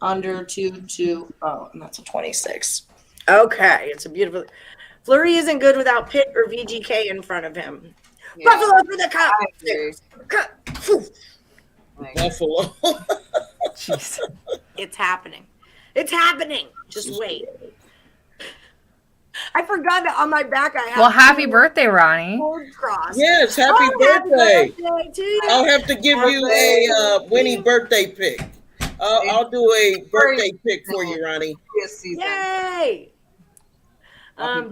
Under 220, and that's a 26. Okay, it's a beautiful. Fleury isn't good without Pitt or VGK in front of him. Yeah. Buffalo for the cup. Buffalo. Jeez. It's happening. It's happening. Just wait. I forgot that on my back I have. Well, happy birthday, Ronnie. Cross. Yes, happy birthday to you. I'll have to give you a Winnie birthday pick. I'll do a birthday pick for you, Ronnie. Yay!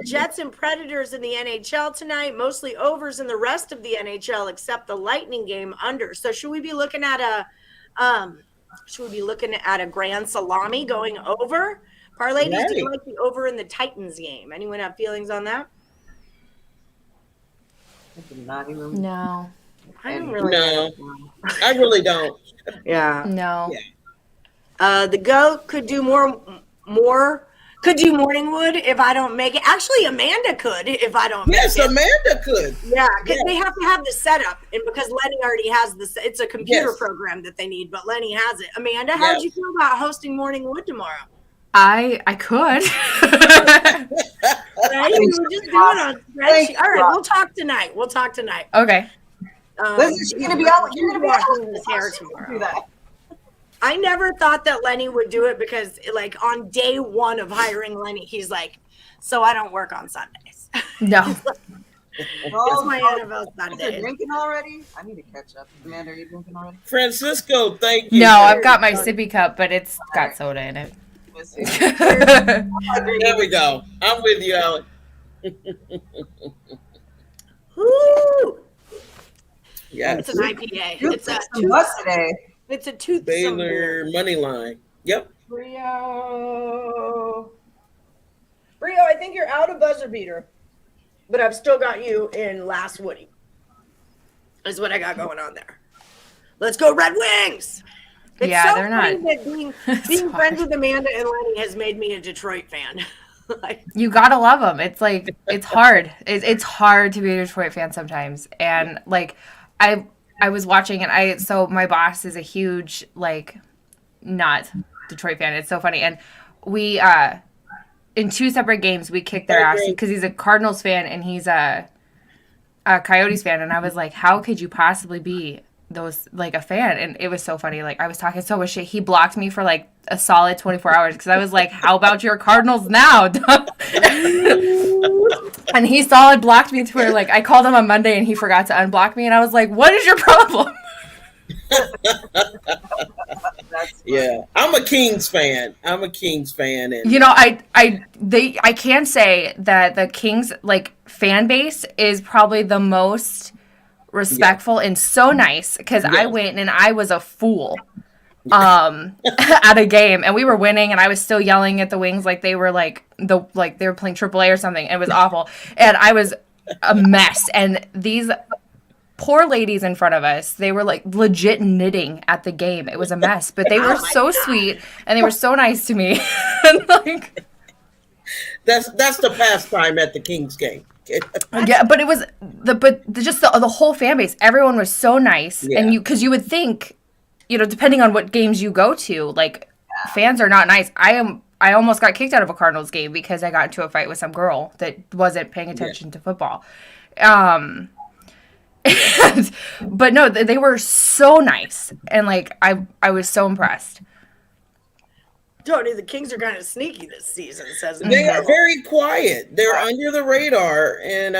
Jets and Predators in the NHL tonight. Mostly overs in the rest of the NHL except the Lightning game under. So should we be looking at a grand salami going over? ParLadies, right. Do you like the over in the Titans game? Anyone have feelings on that? No. I don't really. No, I really don't. Yeah. No. Yeah. The GOAT could do more. Could do Morningwood if I don't make it. Actually, Amanda could if I don't make it. Yes, Amanda could. Yeah, because they have to have the setup. And because Lenny already has this, it's a computer program that they need, but Lenny has it. Amanda, how do you feel about hosting Morningwood tomorrow? I could. Right? We were just doing on spreadsheet. All right, we'll talk tonight. Okay. She's going to be out with his hair tomorrow. I never thought that Lenny would do it because, like, on day one of hiring Lenny, he's like, so I don't work on Sundays. No. It's my NFL Sunday. Is it drinking already? I need to catch up. Amanda, are you drinking already? Francisco, thank you. No, I've got my sippy cup, but it's got soda in it. There we go. I'm with you, Alec. Woo! Yeah, it's an IPA. It's a today. It's a tooth. Baylor money line. Yep. Brio, I think you're out of buzzer beater, but I've still got you in last Woody. Is what I got going on there. Let's go Red Wings. It's so they're not. That being friends with Amanda and Lenny has made me a Detroit fan. You gotta love them. It's like it's hard. It's hard to be a Detroit fan sometimes, and like I was watching and so my boss is a huge, like, not Detroit fan. It's so funny. And we, in 2 separate games, we kicked their ass because he's a Cardinals fan and he's a Coyotes fan. And I was like, how could you possibly be a fan? And it was so funny. Like, I was talking so much shit. He blocked me for like a solid 24 hours because I was like, how about your Cardinals now? And he solid blocked me to where, like, I called him on Monday and he forgot to unblock me. And I was like, what is your problem? Yeah, I'm a Kings fan. And you know, I can say that the Kings, like, fan base is probably the most respectful and so nice because I went and I was a fool at a game and we were winning and I was still yelling at the Wings like they were they were playing AAA or something. It was awful and I was a mess. And these poor ladies in front of us, they were like legit knitting at the game. It was a mess, but they were so sweet and they were so nice to me. And like, that's the pastime at the Kings game. Yeah, but it was the whole fan base. Everyone was so nice, and because you would think, you know, depending on what games you go to, like fans are not nice. I almost got kicked out of a Cardinals game because I got into a fight with some girl that wasn't paying attention to football. But no, they were so nice, and like I was so impressed. Tony, the Kings are kind of sneaky this season. Says they are very quiet. They're under the radar, and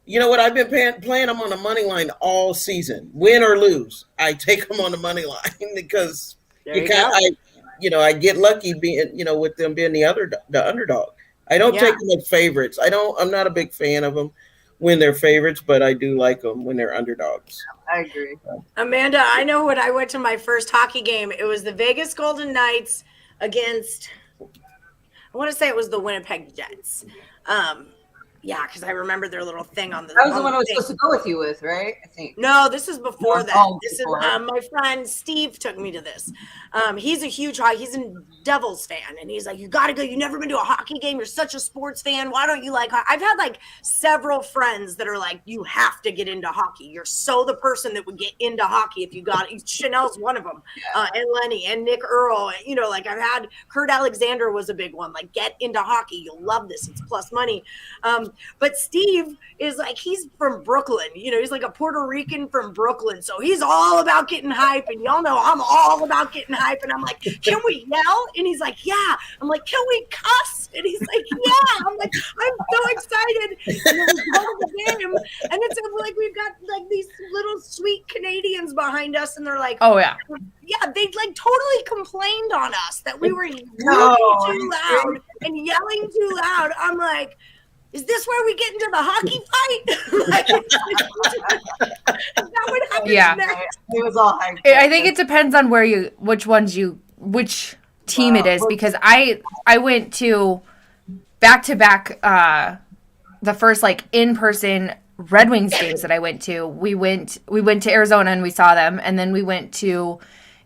you know what? I've been playing them on the money line all season, win or lose. I take them on the money line because I get lucky being with them being the underdog. I don't take them as favorites. I'm not a big fan of them, when they're favorites, but I do like them when they're underdogs. I agree. Amanda, I know when I went to my first hockey game, it was the Vegas Golden Knights against, I want to say it was the Winnipeg Jets. Yeah, because I remember their little thing on the. That was the one I was supposed to go with you with, right? I think. No, this is before that. Oh, This before. is my friend Steve took me to this. He's a huge he's a Devils fan, and he's like, "You got to go. You've never been to a hockey game. You're such a sports fan. Why don't you like?" I've had like several friends that are like, "You have to get into hockey. You're so the person that would get into hockey if you got it." Chanel's one of them, and Lenny and Nick Earl. You know, like I've had Kurt Alexander was a big one. Like, get into hockey. You'll love this. It's plus money. But Steve is like, he's from Brooklyn. You know, he's like a Puerto Rican from Brooklyn. So he's all about getting hype. And y'all know I'm all about getting hype. And I'm like, can we yell? And he's like, yeah. I'm like, can we cuss? And he's like, yeah. I'm like, I'm so excited. And then we go to the game. And it's like, we've got like these little sweet Canadians behind us. And they're like, Oh, yeah. yeah, they like totally complained on us that we were yelling too loud and yelling too loud. I'm like, is this where we get into the hockey fight? Like, is that what happens next? It was all hyped. I think it depends on which team it is, because I went to back the first like in-person Red Wings games that I went to. We went to Arizona and we saw them, and then we went to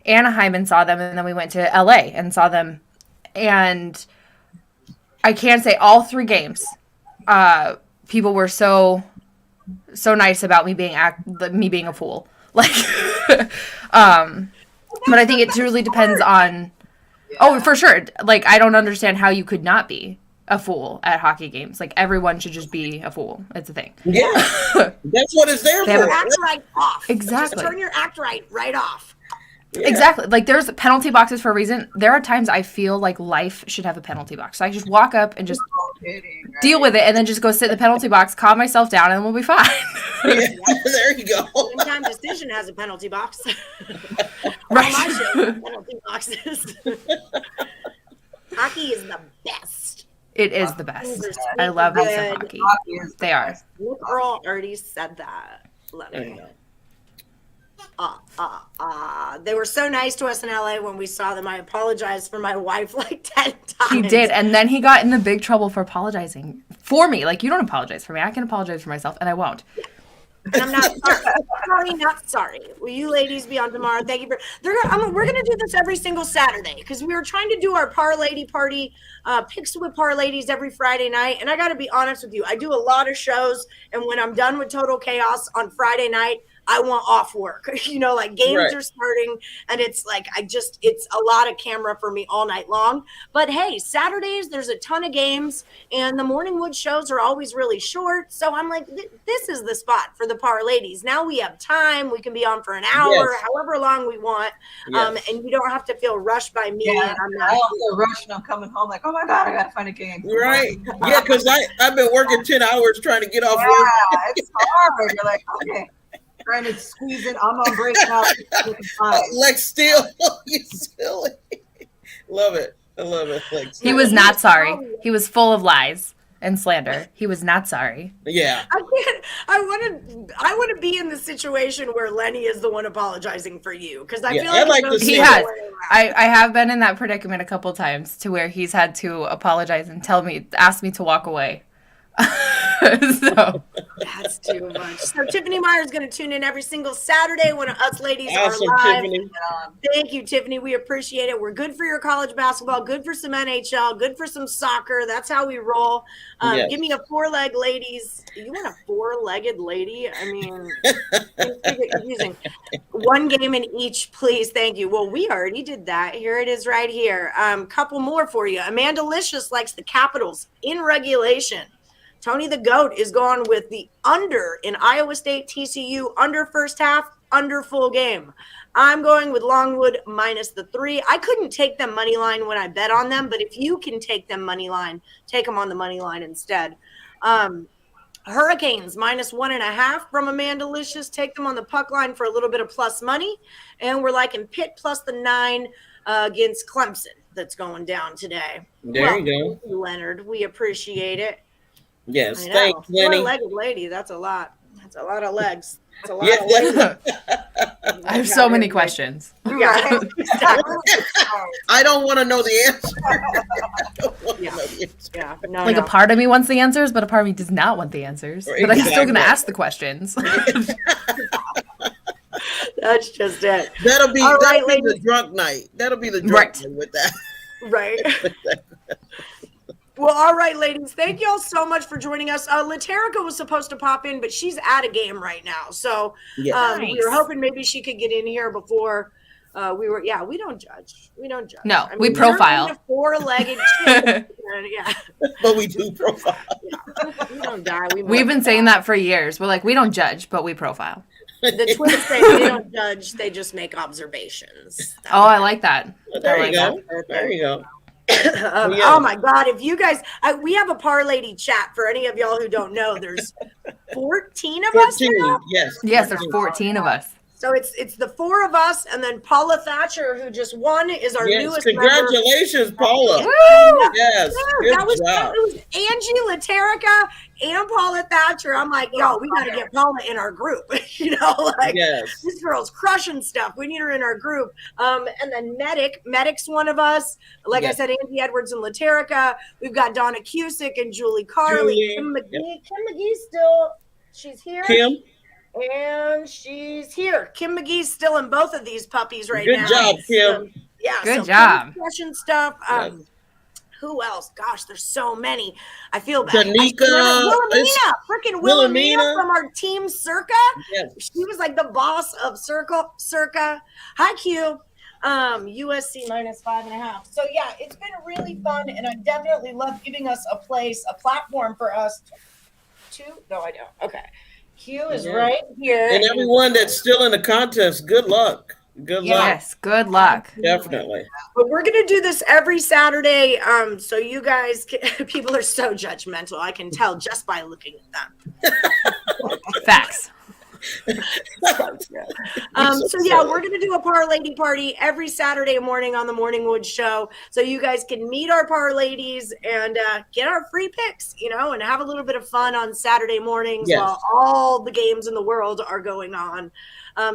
Anaheim and saw them, and then we went to LA and saw them. And I can say all three games, people were so nice about me being a fool. Like, but I think it truly depends on. Oh, for sure. Like, I don't understand how you could not be a fool at hockey games. Like, everyone should just be a fool. It's a thing. Yeah, that's what it's there for. Act right off. Exactly. Just turn your act right off. Yeah. Exactly. Like, there's penalty boxes for a reason. There are times I feel like life should have a penalty box. So I just walk up and just deal with it, and then just go sit in the penalty box, calm myself down, and we'll be fine. Yeah, there you go. Time Decision has a penalty box. Right. All my shows have penalty boxes. Hockey is the best. It is the best. I love me some hockey. They are. Nick Earl already said that. Let me know. They were so nice to us in LA when we saw them. I apologized for my wife like 10 times. He did, and then he got in the big trouble for apologizing for me. Like, you don't apologize for me. I can apologize for myself, and I won't. And I'm not sorry. Sorry, not sorry. Will you ladies be on tomorrow? Thank you for. We're gonna do this every single Saturday because we were trying to do our ParLady party, picks with ParLadies every Friday night. And I got to be honest with you, I do a lot of shows, and when I'm done with Total Chaos on Friday night, I want off work. You know, like games are starting, and it's like it's a lot of camera for me all night long. But hey, Saturdays there's a ton of games, and the Morningwood shows are always really short. So I'm like, this is the spot for the ParLadies. Now we have time; we can be on for an hour, however long we want, and you don't have to feel rushed by me. Yeah, and I'm not. I don't feel rushed, and I'm coming home like, oh my god, I gotta find a game. Right? Yeah, because I've been working 10 hours trying to get off work. Yeah, it's hard. You're like, okay. Trying to squeeze it. I'm on break now. Lex Steele, you silly. Love it. I love it. Lex He was not sorry. He was full of lies and slander. He was not sorry. Yeah. I want to be in the situation where Lenny is the one apologizing for you because I feel like I'd like to see he has. I have been in that predicament a couple times to where he's had to apologize and ask me to walk away. So that's too much. So Tiffany Meyer is going to tune in every single Saturday when us ladies Awesome, are live. Tiffany. Thank you, Tiffany. We appreciate it. We're good for your college basketball, good for some NHL, good for some soccer. That's how we roll. Give me a four-leg ladies. You want a four-legged lady? I mean, it's confusing. One game in each, please. Thank you. Well, we already did that. Here it is right here. Couple more for you. Amanda Licious likes the Capitals in regulation. Tony the GOAT is going with the under in Iowa State TCU, under first half, under full game. I'm going with Longwood minus the 3. I couldn't take them money line when I bet on them, but if you can take them money line, take them on the money line instead. Hurricanes minus 1.5 from Amanda Licious. Take them on the puck line for a little bit of plus money. And we're liking Pitt plus the 9 against Clemson that's going down today. There you go. Thank you, Leonard. We appreciate it. Yes, I know. thanks, Lenny. Four-legged lady. That's a lot. That's a lot of legs. That's a lot Yeah, of legs. I have so many questions. Yeah. I don't want to know the answer. I don't want to know the answer. Yeah. No, Like no. a part of me wants the answers, but a part of me does not want the answers. But I'm still going to Exactly. ask the questions. That's just it. That'll be, All right, that'll be the ladies. drunk night. That'll be the drunk Right. night with that. Right. Well, all right, ladies. Thank you all so much for joining us. Laterica was supposed to pop in, but she's at a game right now. So Yeah. we were hoping maybe she could get in here before we were. Yeah, we don't judge. We don't judge. No, we you're profile. into four-legged chicken. Yeah. But we do profile. We don't die. We've been saying that for years. We're like, we don't judge, but we profile. The twins say they don't judge, they just make observations. Oh, I like that. There I you like go. that. There you go. Yeah. Oh my God. If you guys, we have a ParLady chat for any of y'all who don't know, there's 14 of us 14. now. Yes. Yes, there's 14 of us. So it's the four of us, and then Paula Thatcher, who just won, is our Yes. newest Congratulations, Paula. Woo! Yes. member. Good That was job. it was Angie Laterica and Paula Thatcher. I'm like, yo, we got to get Paula in our group. Like Yes. this girl's crushing stuff. We need her in our group. And then Medic's one of us. Like I Yes. said, Angie Edwards and Laterica. We've got Donna Cusick and Julie Carly. Julie. Kim McGee. Kim McGee's still, she's here. Kim, And she's here. Kim McGee's still in both of these puppies right good now. job, Kim. Yeah. Good so job. Kim's crushing stuff. Yes. Who else? Gosh, there's so many. I feel bad. Danica, Wilhelmina, freaking Wilhelmina Wilhelmina. from our team Circa. Yes. She was like the boss of Circa. Hi, Q. USC -5.5. So yeah, it's been really fun, and I definitely love giving us a platform for us to. No, I don't. Okay. Q is Yeah. right here. And everyone that's still in the contest, good luck. Good luck. Yes, good luck. Definitely. But we're gonna do this every Saturday. So you guys, people are so judgmental. I can tell just by looking at them. Facts. So yeah, we're gonna do a ParLady party every Saturday morning on the Morning Wood Show, so you guys can meet our ParLadies and get our free picks, and have a little bit of fun on Saturday mornings Yes. while all the games in the world are going on.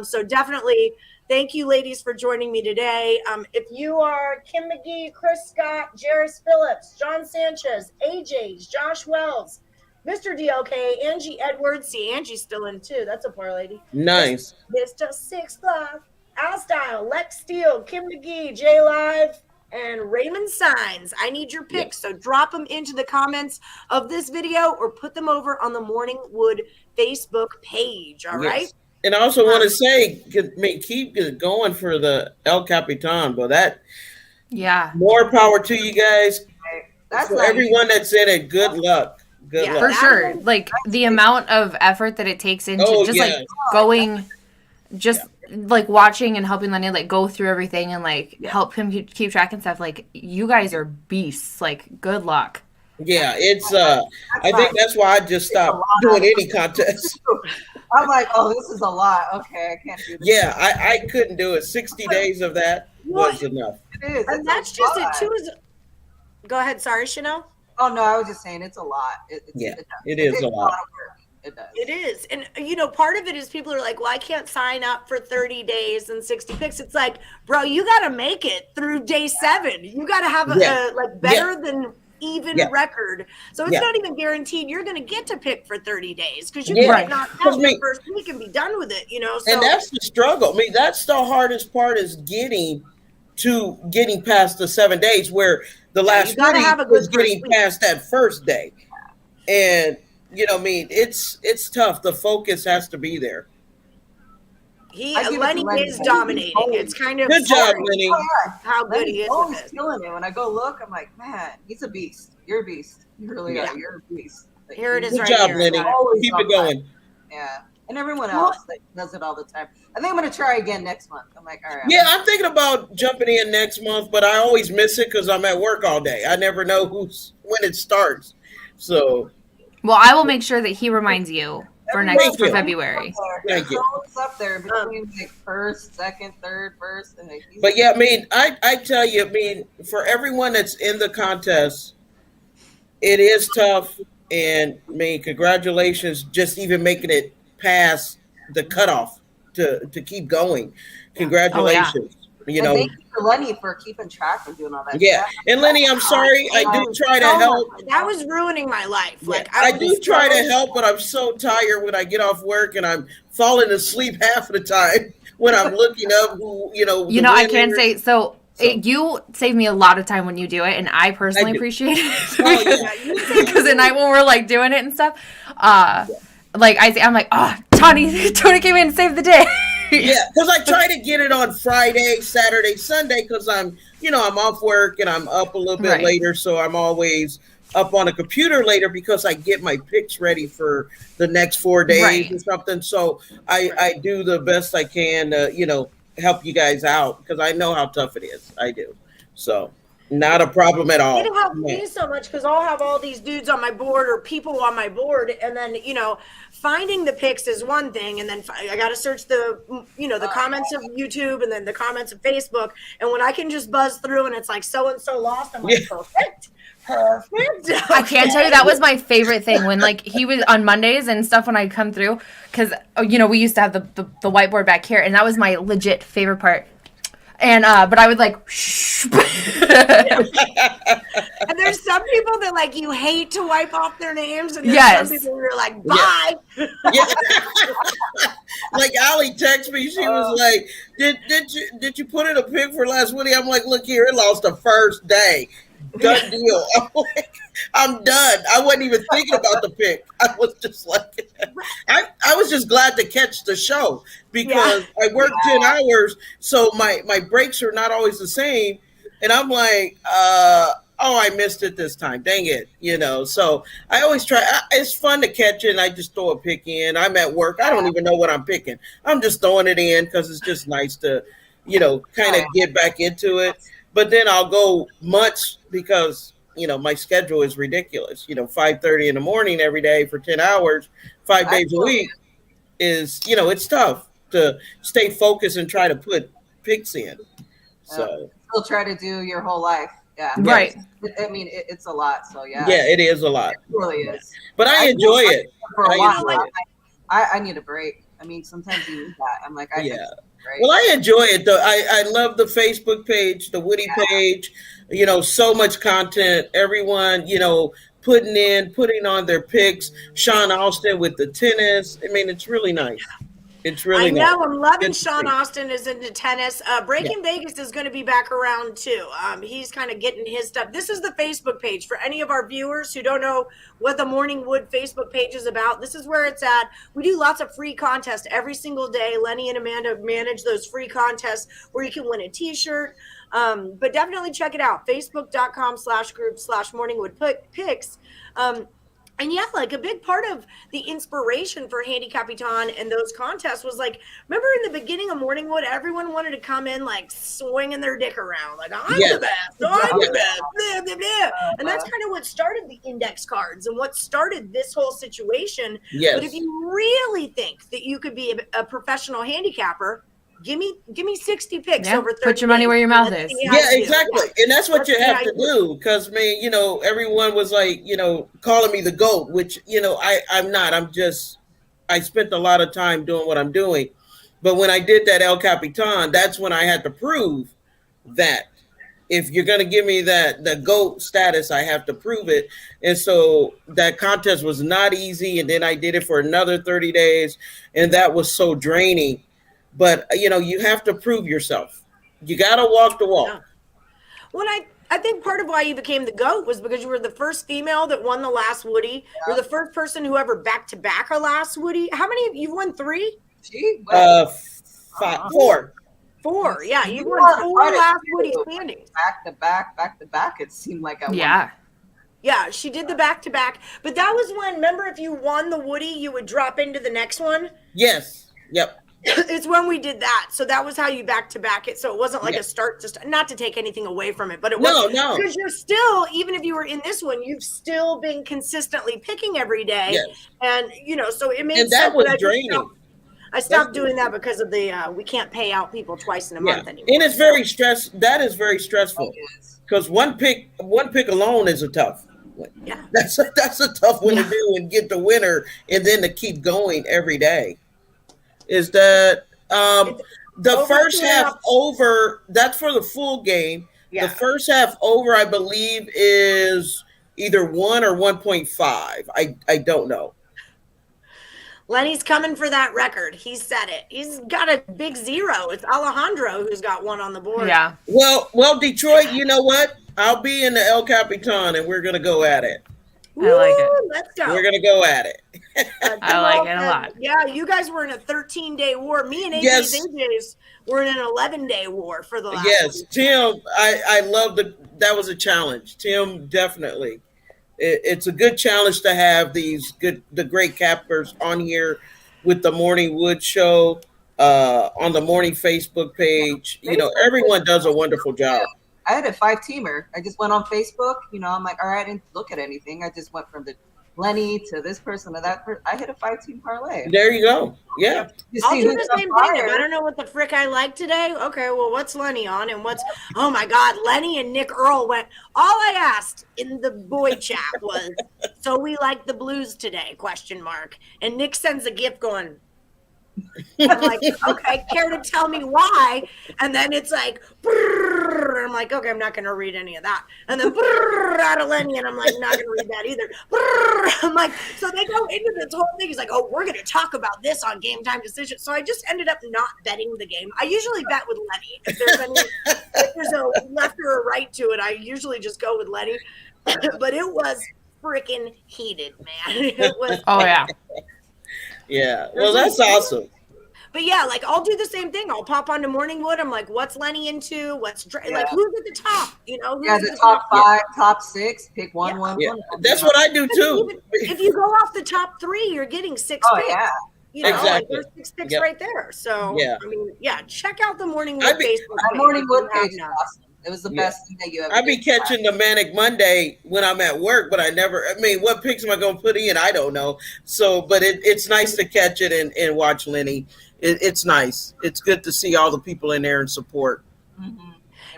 So definitely. Thank you, ladies, for joining me today. If you are Kim McGee, Chris Scott, Jairus Phillips, John Sanchez, AJ, Josh Wells, Mr. DLK, Angie Edwards. See, Angie's still in too. That's a ParLady. Nice. Mr. Six Fly, Al Style, Lex Steele, Kim McGee, J Live, and Raymond Signs. I need your picks, so drop them into the comments of this video or put them over on the Morning Wood Facebook page. All right. Yes. And I also want to say, keep it going for the El Capitan, but Yeah, more power to you guys. That's For not everyone that's in it, good luck. Good Yeah. luck. for sure. Like the amount of effort that it takes into just yes. like going, just like watching and helping Lenny like go through everything and like help him keep track and stuff. Like you guys are beasts. Like good luck. Yeah, it's I think that's why I just stopped doing any contest. I'm like, oh, this is a lot. Okay, I can't do this. Yeah, I couldn't do it. 60 days of that was enough. It is. And It's that's a just lot. it too. Go ahead. Sorry, Chanel. Oh no, I was just saying it's a lot. Yeah, it it is takes a lot. of work. It does. It is. And, part of it is people are like, well, I can't sign up for 30 days and 60 picks. It's like, bro, you got to make it through day 7. You got to have a better than even record. So it's not even guaranteed you're going to get to pick for 30 days because you can knock out the first week and be done with it, So, and that's the struggle. I mean, that's the hardest part is getting past the 7 days where the last week was getting past that first day. And, it's tough. The focus has to be there. Lenny is dominating. It's kind of good job, Lenny. How good he is. Always killing it. When I go look, I'm like, man, he's a beast. You're a beast. You really are. You're a beast. Like, Here it is. Good right job, here. Lenny. Keep it going. Yeah. And everyone else does it all the time. I think I'm going to try again next month. I'm like, all right. Yeah, I'm thinking about jumping in next month, but I always miss it because I'm at work all day. I never know when it starts. So, well, I will make sure that he reminds you for February. Thank you. It's up there between like first, second, third, first. And but yeah, I mean, I tell you, I mean, for everyone that's in the contest, it is tough. And I mean, congratulations, just even making it past the cutoff to keep going. Congratulations. You And know, thank you to Lenny for keeping track and doing all that. yeah. And Lenny, I'm sorry, I do try to help. That was ruining my life. Yeah, Like I was do try so- to help, but I'm so tired when I get off work and I'm falling asleep half of the time when I'm looking up who, the I can winner. say so. You save me a lot of time when you do it, and I personally appreciate it. Oh, yeah. Because at night when we're like doing it and stuff, like I'm like, oh, Tony came in and saved the day. Yeah, because I try to get it on Friday, Saturday, Sunday, because I'm off work and I'm up a little bit later, so I'm always up on a computer later because I get my picks ready for the next 4 days or something. So I do the best I can to, help you guys out because I know how tough it is. I do. So not a problem at all. It helps me so much because I'll have all these dudes on my board or people on my board, and then finding the picks is one thing, and then I got to search the the comments of YouTube and then the comments of Facebook, and when I can just buzz through and it's like so and so lost, I'm like perfect. I can't tell you that was my favorite thing when like he was on Mondays and stuff when I come through because we used to have the whiteboard back here, and that was my legit favorite part. And but I would like shh. And there's some people that like you hate to wipe off their names, and there's some people who are like bye. Yeah. Like Allie texted me, she was like, did you put in a pick for last Woodie? I'm like, look here, it lost the first day. Done deal. I'm like, I'm done. I wasn't even thinking about the pick. I was just like, I was just glad to catch the show because I work 10 hours, so my breaks are not always the same. And I'm like, I missed it this time. Dang it. So I always try. It's fun to catch it, and I just throw a pick in. I'm at work. I don't even know what I'm picking. I'm just throwing it in because it's just nice to, kind of get back into it. But then I'll go months because, my schedule is ridiculous. 5:30 in the morning every day for 10 hours, 5 days a week is, it's tough to stay focused and try to put picks in. So still try to do your whole life. Yeah. Right. I mean, it's a lot. So yeah. Yeah, it is a lot. It really is. But I enjoy it. I need a break. I mean, sometimes you need that. I'm like, Well, I enjoy it though. I love the Facebook page, the Woodie page. So much content. Everyone, putting on their picks. Sean Austin with the tennis. I mean, it's really nice. It's really nice. I know. I'm loving Sean Austin is into tennis. Breaking Vegas is going to be back around too. He's kind of getting his stuff. This is the Facebook page for any of our viewers who don't know what the Morning Wood Facebook page is about. This is where it's at. We do lots of free contests every single day. Lenny and Amanda manage those free contests where you can win a t-shirt. But definitely check it out. Facebook.com/group/morningwoodpicks. And yeah, like a big part of the inspiration for Handicapper and those contests was like, remember in the beginning of Morningwood, everyone wanted to come in like swinging their dick around. Like, I'm the best. I'm the best. Blah, blah, blah. And that's kind of what started the index cards and what started this whole situation. Yes. But if you really think that you could be a professional handicapper, give me 60 picks over 30 Put your money where your mouth is. Yeah, exactly. And that's what you have to do because, man, everyone was like, calling me the GOAT, which, I'm not. I spent a lot of time doing what I'm doing. But when I did that El Capitan, that's when I had to prove that if you're going to give me the GOAT status, I have to prove it. And so that contest was not easy. And then I did it for another 30 days. And that was so draining. But, you have to prove yourself. You got to walk the walk. Yeah. Well, I think part of why you became the GOAT was because you were the first female that won the last Woodie. Yeah. You're the first person who ever back-to-back a last Woodie. How many? You've won 3? 4. 4. Yeah, you've won 4 last Woodie standings. Back-to-back. It seemed like I won. Yeah, she did the back-to-back. But that was when, remember, if you won the Woodie, you would drop into the next one? Yes. Yep. It's when we did that. So that was how you back-to-back it. So it wasn't like a start, just not to take anything away from it, but it was no. Because you're still, even if you were in this one, you've still been consistently picking every day. Yes. And, so it made sense. And that was draining. I stopped doing that because of the, we can't pay out people twice in a month anymore. And it's very that is very stressful because one pick alone is a tough. Yeah. That's a tough one to do and get the winner and then to keep going every day. Is that the over first 2.5. half over? That's for the full game. Yeah. The first half over, I believe, is either 1 or 1.5. I don't know. Lenny's coming for that record. He said it. He's got a big 0. It's Alejandro who's got 1 on the board. Yeah. Well, Detroit, you know what? I'll be in the El Capitan, and we're going to go at it. I like it. Let's go. We're going to go at it. I like it a lot. Yeah, you guys were in a 13-day war. Me and AJ's were in an 11-day war for the last Yes, week. Tim, I love that was a challenge. Tim, definitely. It's a good challenge to have the great cappers on here with the Morning Wood Show, on the morning Facebook page. You know, everyone does a wonderful job. I had a 5-teamer. I just went on Facebook. You know, I'm like, all right, I didn't look at anything. I just went from the Lenny to this person to that person. I hit a 5-team parlay. There you go. Yeah. I'll do the same thing. If I don't know what the frick I like today, okay, well, what's Lenny on? And oh my God, Lenny and Nick Earl went, all I asked in the boy chat was, so we like the Blues today, ? And Nick sends a gift going, I'm like, okay, care to tell me why? And then it's like, brrr, I'm like, okay, I'm not going to read any of that. And then brrr, out of Lenny, and I'm like, not going to read that either. Brrr, I'm like, so they go into this whole thing. He's like, oh, we're going to talk about this on Game Time Decision. So I just ended up not betting the game. I usually bet with Lenny. If there's a left or a right to it, I usually just go with Lenny. But it was freaking heated, man. It was. Oh, yeah. Yeah. Well, that's awesome. But yeah, like I'll do the same thing. I'll pop onto Morningwood. I'm like, what's Lenny into? Like who's at the top? You know, who's the top 5, top 6, pick one. That's what I do too. If you go off the top 3, you're getting 6 picks. Yeah. You know, exactly. like there's 6 picks right there. So yeah. I mean, check out the Morningwood Facebook. That Morningwood page is awesome. It was the best thing that you ever I be catching the Manic Monday when I'm at work, but what picks am I going to put in? I don't know. So, but it's nice to catch it and watch Lenny. It's nice. It's good to see all the people in there and support. Mm-hmm.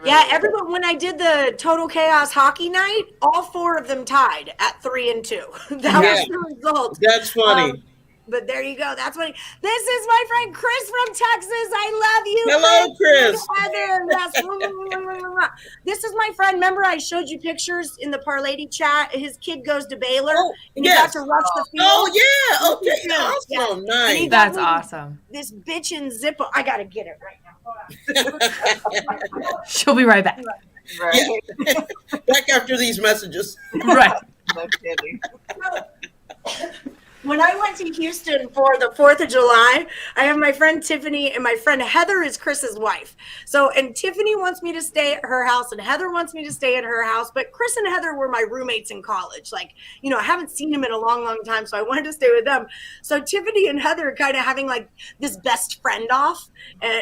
Yeah, everyone, when I did the Total Chaos Hockey Night, all 4 of them tied at 3 and 2. That was the result. That's funny. But there you go. That's what. This is my friend Chris from Texas. I love you. Hello, Chris. Yes. This is my friend. Remember, I showed you pictures in the ParLadies chat. His kid goes to Baylor, and he got to rush the field. Oh yeah. Okay. Awesome. Nice. That's awesome. This bitch in Zippo. I gotta get it right now. Hold on. She'll be right back. Right. Yeah. Back after these messages. Right. No kidding. When I went to Houston for the 4th of July, I have my friend Tiffany, and my friend Heather is Chris's wife. So, and Tiffany wants me to stay at her house, and Heather wants me to stay at her house. But Chris and Heather were my roommates in college. Like, you know, I haven't seen them in a long, long time, so I wanted to stay with them. So Tiffany and Heather are kind of having like this best friend off.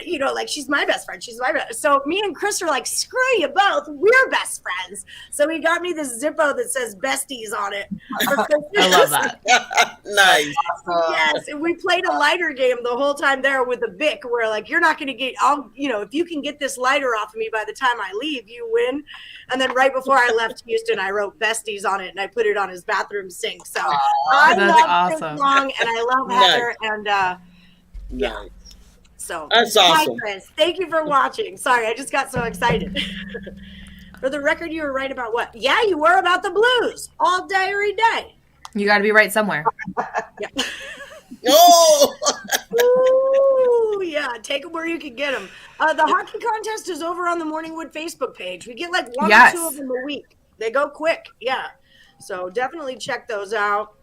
You know, like she's my best friend. She's my best. So me and Chris are like, screw you both. We're best friends. So he got me this Zippo that says besties on it. I love that. Nice. Yes, and we played a lighter game the whole time there with a Bic. Where like you're not going to get, if you can get this lighter off of me by the time I leave, you win. And then right before I left Houston, I wrote besties on it and I put it on his bathroom sink. So I love Chris Long and I love Heather and So that's awesome. Hi, Chris. Thank you for watching. Sorry, I just got so excited. For the record, you were right about what? Yeah, you were about the Blues all day, every day. You got to be right somewhere. Yeah. Oh! Ooh, yeah. Take them where you can get them. The hockey contest is over on the Morningwood Facebook page. We get like 1 or 2 of them a week. They go quick. Yeah. So definitely check those out.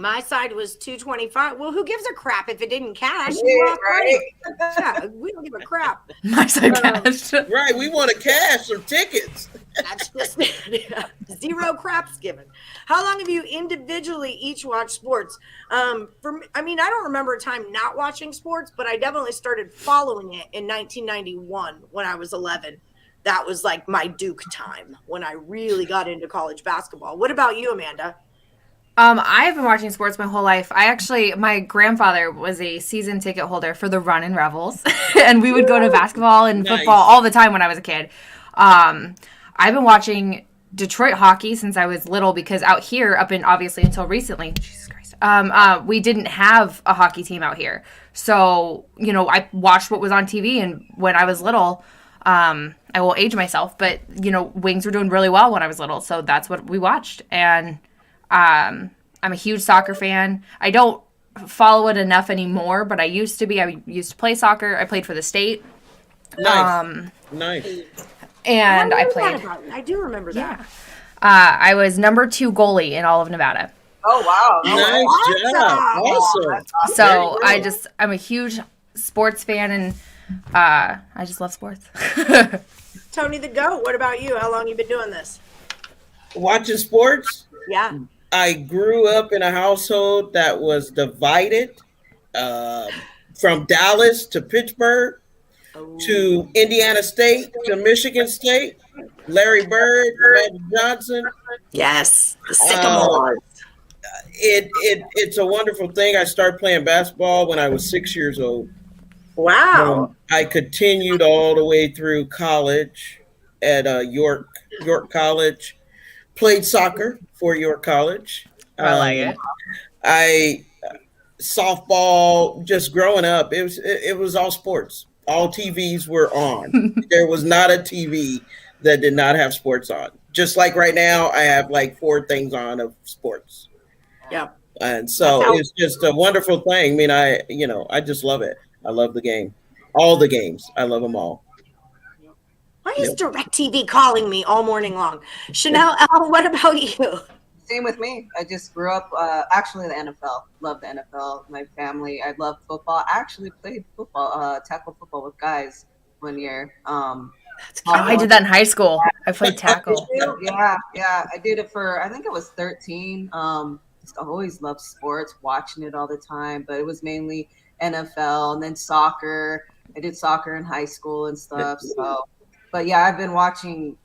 My side was 225. Well, who gives a crap if it didn't cash? Yeah, we don't give a crap. My side cashed. Right, we want to cash some tickets. That's just zero craps given. How long have you individually each watched sports? I don't remember a time not watching sports, but I definitely started following it in 1991 when I was 11. That was like my Duke time when I really got into college basketball. What about you, Amanda? I've been watching sports my whole life. My grandfather was a season ticket holder for the Run and Revels, and we would go to basketball and football all the time when I was a kid. I've been watching Detroit hockey since I was little, because out here, up in obviously until recently, Jesus Christ, we didn't have a hockey team out here. So, you know, I watched what was on TV, and when I was little, I will age myself, but, you know, Wings were doing really well when I was little, so that's what we watched. And I'm a huge soccer fan. I don't follow it enough anymore, but I used to be. I used to play soccer. I played for the state. Nice. Nice. And I played. I do remember that. I was number 2 goalie in all of Nevada. Oh wow! Nice job. Awesome. So I'm a huge sports fan, and I just love sports. Tony the Goat, what about you? How long you been doing this? Watching sports? Yeah. I grew up in a household that was divided from Dallas to Pittsburgh to Indiana State to Michigan State. Larry Bird, Magic Johnson. Yes, the Sycamores. It's a wonderful thing. I started playing basketball when I was 6 years old. Wow. I continued all the way through college at York College. Played soccer for York College. I like it. I softball. Just growing up, it was all sports. All TVs were on. There was not a TV that did not have sports on. Just like right now, I have like 4 things on of sports. Yeah. And so it's just a wonderful thing. I mean, I just love it. I love the game. All the games. I love them all. Why is DirecTV calling me all morning long? Chanel, Al, what about you? Same with me. I just grew up actually the NFL. Love the NFL. My family. I love football. I actually played football, tackle football with guys one year. I did that in high school. I played tackle. Yeah. I did it for, I think I was 13. Just always loved sports, watching it all the time, but it was mainly NFL and then soccer. I did soccer in high school and stuff. So, but yeah, I've been watching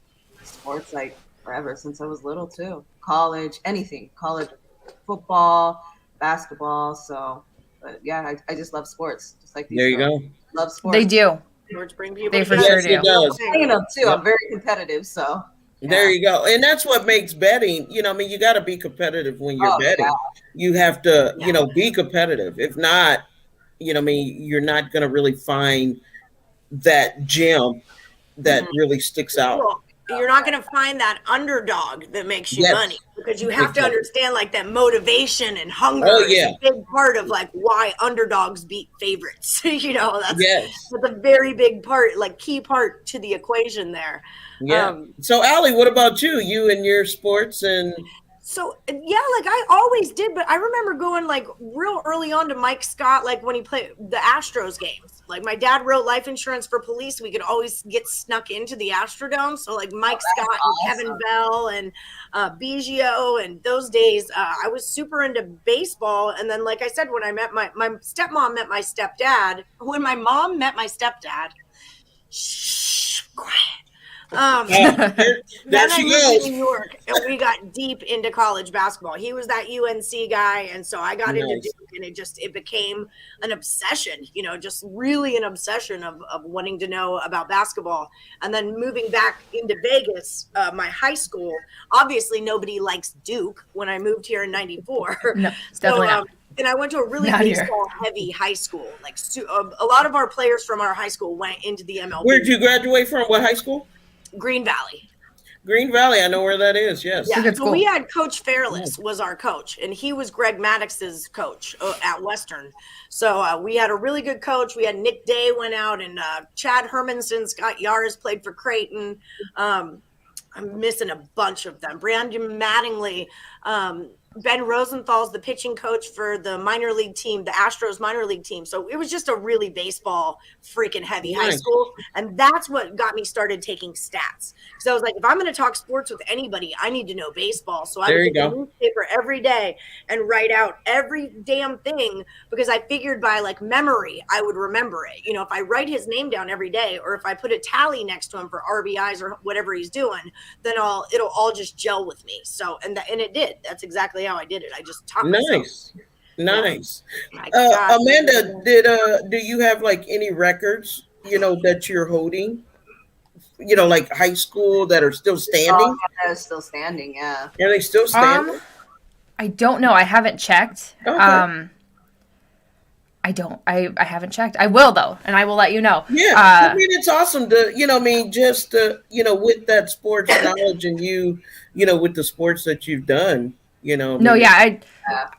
sports like forever since I was little too. College, anything, college football, basketball. So, but yeah, I just love sports. Just like these there you girls. go. Love sports. They do. Sports bring people They for together. sure do. It does. You know, too. I'm very competitive, so. Yeah. There you go. And that's what makes betting, I mean, you got to be competitive when you're betting. Yeah. You have to, be competitive. If not, I mean, you're not going to really find that gem that really sticks out. Well, you're not going to find that underdog that makes you money, because you have to understand like that motivation and hunger is a big part of like why underdogs beat favorites. That's a very big part, like key part to the equation there. Yeah. So Allie, what about you? You and your sports and So, like I always did, but I remember going like real early on to Mike Scott, like when he played the Astros games. Like my dad wrote life insurance for police. We could always get snuck into the Astrodome. So like Mike Scott and Kevin Bell and Biggio, and those days I was super into baseball. And then, like I said, when I met my stepmom met my stepdad, when my mom met my stepdad, shh, quiet. Then I moved to New York, and we got deep into college basketball. He was that UNC guy, and so I got into Duke, and it became an obsession, just really an obsession of wanting to know about basketball. And then moving back into Vegas, my high school, obviously nobody likes Duke when I moved here in 94. No, definitely not. And I went to a really baseball-heavy high school. Like a lot of our players from our high school went into the MLB. Where did you graduate from? What high school? Green Valley. Green Valley, I know where that is. Yes. Yeah. So we had Coach Fairless was our coach, and he was Greg Maddox's coach at Western. So we had a really good coach. We had Nick Day went out, and Chad Hermanson, Scott Yaris played for Creighton. I'm missing a bunch of them. Brandon Mattingly. Ben Rosenthal's the pitching coach for the minor league team, the Astros minor league team. So it was just a really baseball freaking heavy high school. And that's what got me started taking stats. Because I was like, if I'm going to talk sports with anybody, I need to know baseball. So I would take a newspaper every day and write out every damn thing, because I figured by like memory, I would remember it. If I write his name down every day, or if I put a tally next to him for RBIs or whatever he's doing, then it'll all just gel with me. So, and it did. That's exactly how I did it. I just taught myself. Nice. Amanda, do you have like any records, that you're holding, like high school that are still standing? Oh, yeah, still standing. Yeah. Are they still standing? I don't know. I haven't checked. Okay. I haven't checked. I will though, and I will let you know. Yeah, I mean, it's awesome to, just with that sports knowledge and with the sports that you've done, No, yeah,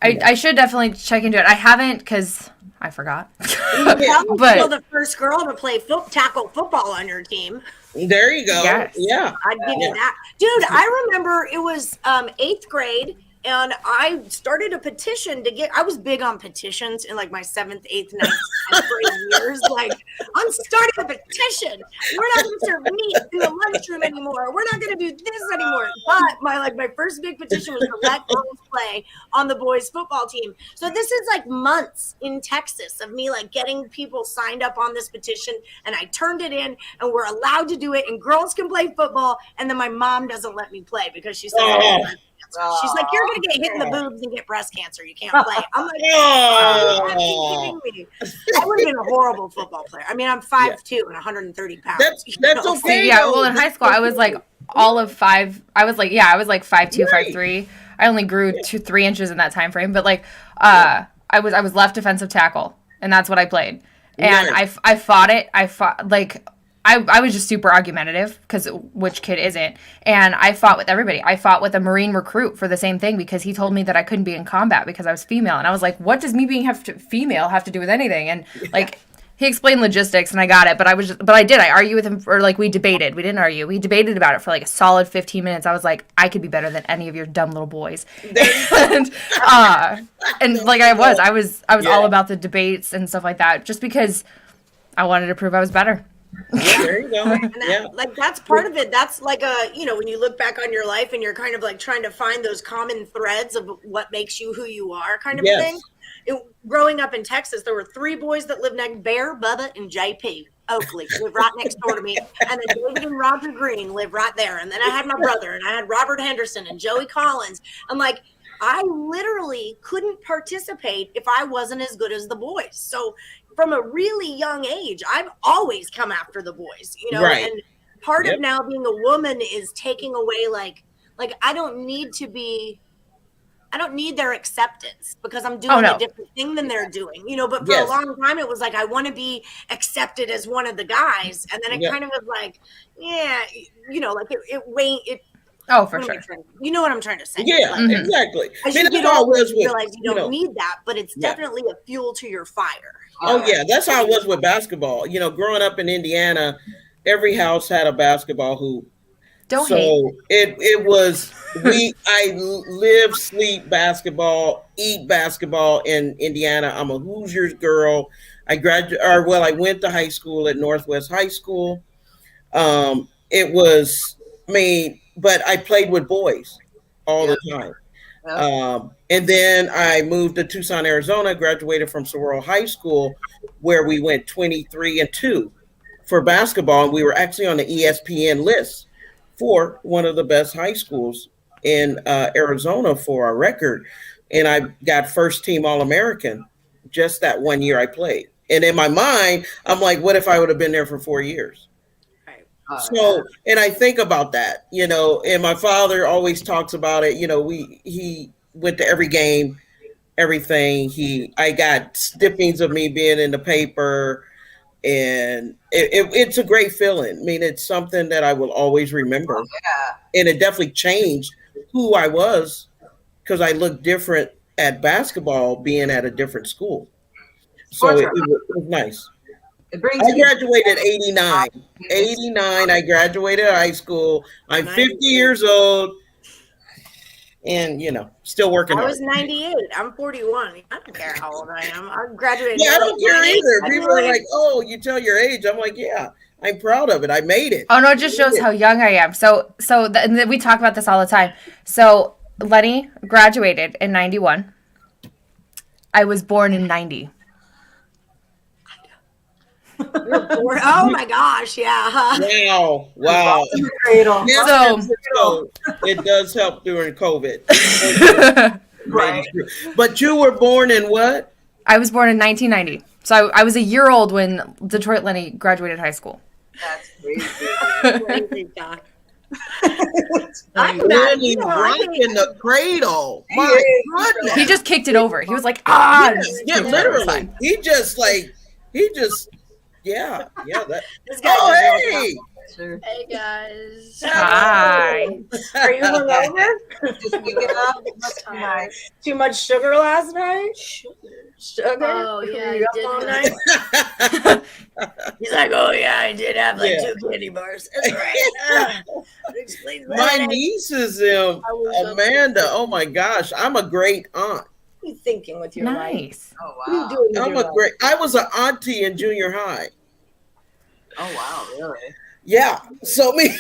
I should definitely check into it. I haven't because I forgot. You're the first girl to play tackle football on your team. There you go. Yes. Yeah, I'd give you that, dude. I remember it was 8th grade. And I started a petition to get, I was big on petitions in like my 7th, 8th, 9th, 10th grade years. Like, I'm starting a petition. We're not going to serve meat in the lunchroom anymore. We're not going to do this anymore. But my first big petition was to let girls play on the boys football team. So this is like months in Texas of me like getting people signed up on this petition. And I turned it in and we're allowed to do it. And girls can play football. And then my mom doesn't let me play because she says, she's like, you're going to get hit in the boobs and get breast cancer. You can't play. I'm like, oh, kidding me. I would have been a horrible football player. I mean, I'm 5'2" and 130 pounds. That's okay. Yeah, well, in high school, I was like all of 5. I was like 5'2", 5'3". I only grew 3 inches in that time frame. But like, I was left defensive tackle, and that's what I played. And I fought it. I was just super argumentative because which kid isn't? And I fought with everybody. I fought with a Marine recruit for the same thing because he told me that I couldn't be in combat because I was female. And I was like, what does me being female have to do with anything? And like, he explained logistics and I got it. But I did. I argued with him or like we debated. We didn't argue. We debated about it for like a solid 15 minutes. I was like, I could be better than any of your dumb little boys. and like I was all about the debates and stuff like that just because I wanted to prove I was better. Yeah, there you go. Like that's part of it. That's like when you look back on your life and you're kind of like trying to find those common threads of what makes you who you are kind of thing. Growing up in Texas, there were 3 boys that lived next Bear, Bubba, and JP Oakley lived right next door to me. And then David and Roger Green lived right there. And then I had my brother and I had Robert Henderson and Joey Collins. I'm like, I literally couldn't participate if I wasn't as good as the boys. So from a really young age, I've always come after the boys, Right. And part of now being a woman is taking away like I don't need their acceptance because I'm doing a different thing than they're doing, but for a long time it was like, I want to be accepted as one of the guys. And then it kind of was like, Oh, for sure. You know what I'm trying to say? Yeah, exactly. As you get older, you realize you don't need that, but it's definitely a fuel to your fire. Oh, yeah. That's how it was with basketball. Growing up in Indiana, every house had a basketball hoop. It was, I live, sleep basketball, eat basketball in Indiana. I'm a Hoosiers girl. I went to high school at Northwest High School. But I played with boys all the time. And then I moved to Tucson, Arizona, graduated from Saguaro High School, where we went 23-2 for basketball. And we were actually on the ESPN list for one of the best high schools in Arizona for our record. And I got first team All-American just that one year I played. And in my mind, I'm like, what if I would have been there for 4 years? And I think about that, and my father always talks about it. He went to every game, everything. I got snippings of me being in the paper, and it's a great feeling. I mean, it's something that I will always remember. And it definitely changed who I was because I looked different at basketball being at a different school. So it was nice. I graduated 89. 89, I graduated high school. I'm 50 years old and, still working. I was 98. I'm 41. I don't care how old I am. I graduated. Yeah, I don't care either. People are like, oh, you tell your age. I'm like, yeah, I'm proud of it. I made it. Oh, no, it just shows how young I am. And we talk about this all the time. So Lenny graduated in 91. I was born in 90. Oh my gosh, yeah. Wow. Yeah, so it does help during COVID. Right. But you were born in what? I was born in 1990. So I was a year old when Detroit Lenny graduated high school. That's crazy. Crazy guy. I'm really rocking the cradle. My goodness. He just kicked it over. He was like, ah. Yeah, literally. He just yeah. That. This guy Oh, hey. Sure. Hey guys. Hi. Are you hungover? Just waking up. Must be nice. Too much sugar last night? Sugar? Oh, yeah, You I up all did night? He's like, oh yeah, I did have like Yeah. 2 candy bars. That's right. That explains My that. nieces, was Amanda. Oh my gosh, I'm a great aunt. What are you thinking with your life? Nice. Oh, What are you wow. doing with I'm your a life? great. I was an auntie in junior high. Oh, wow. Really? Yeah. So I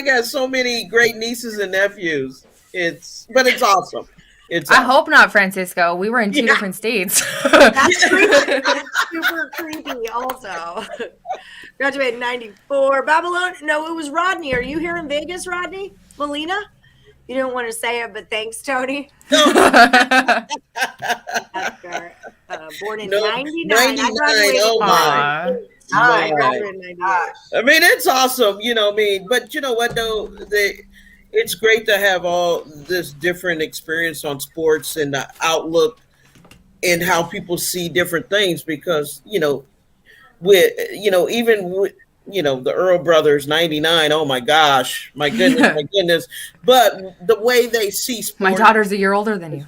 got so many great nieces and nephews. But it's awesome. It's I awesome. hope not, Francisco. We were in two different states. That's creepy. That's super creepy also. Graduated in 94. Babylon? No, it was Rodney. Are you here in Vegas, Rodney? Melina? You don't want to say it, but thanks, Tony. That's fair. Born in No, 99. 99, I graduated oh in my. 98. Nice. I graduated in 98. I mean, it's awesome, but you know what though? It's great to have all this different experience on sports and the outlook and how people see different things because, even with, the Earl brothers, 99, oh my gosh, my goodness. But the way they see sports. My daughter's a year older than you.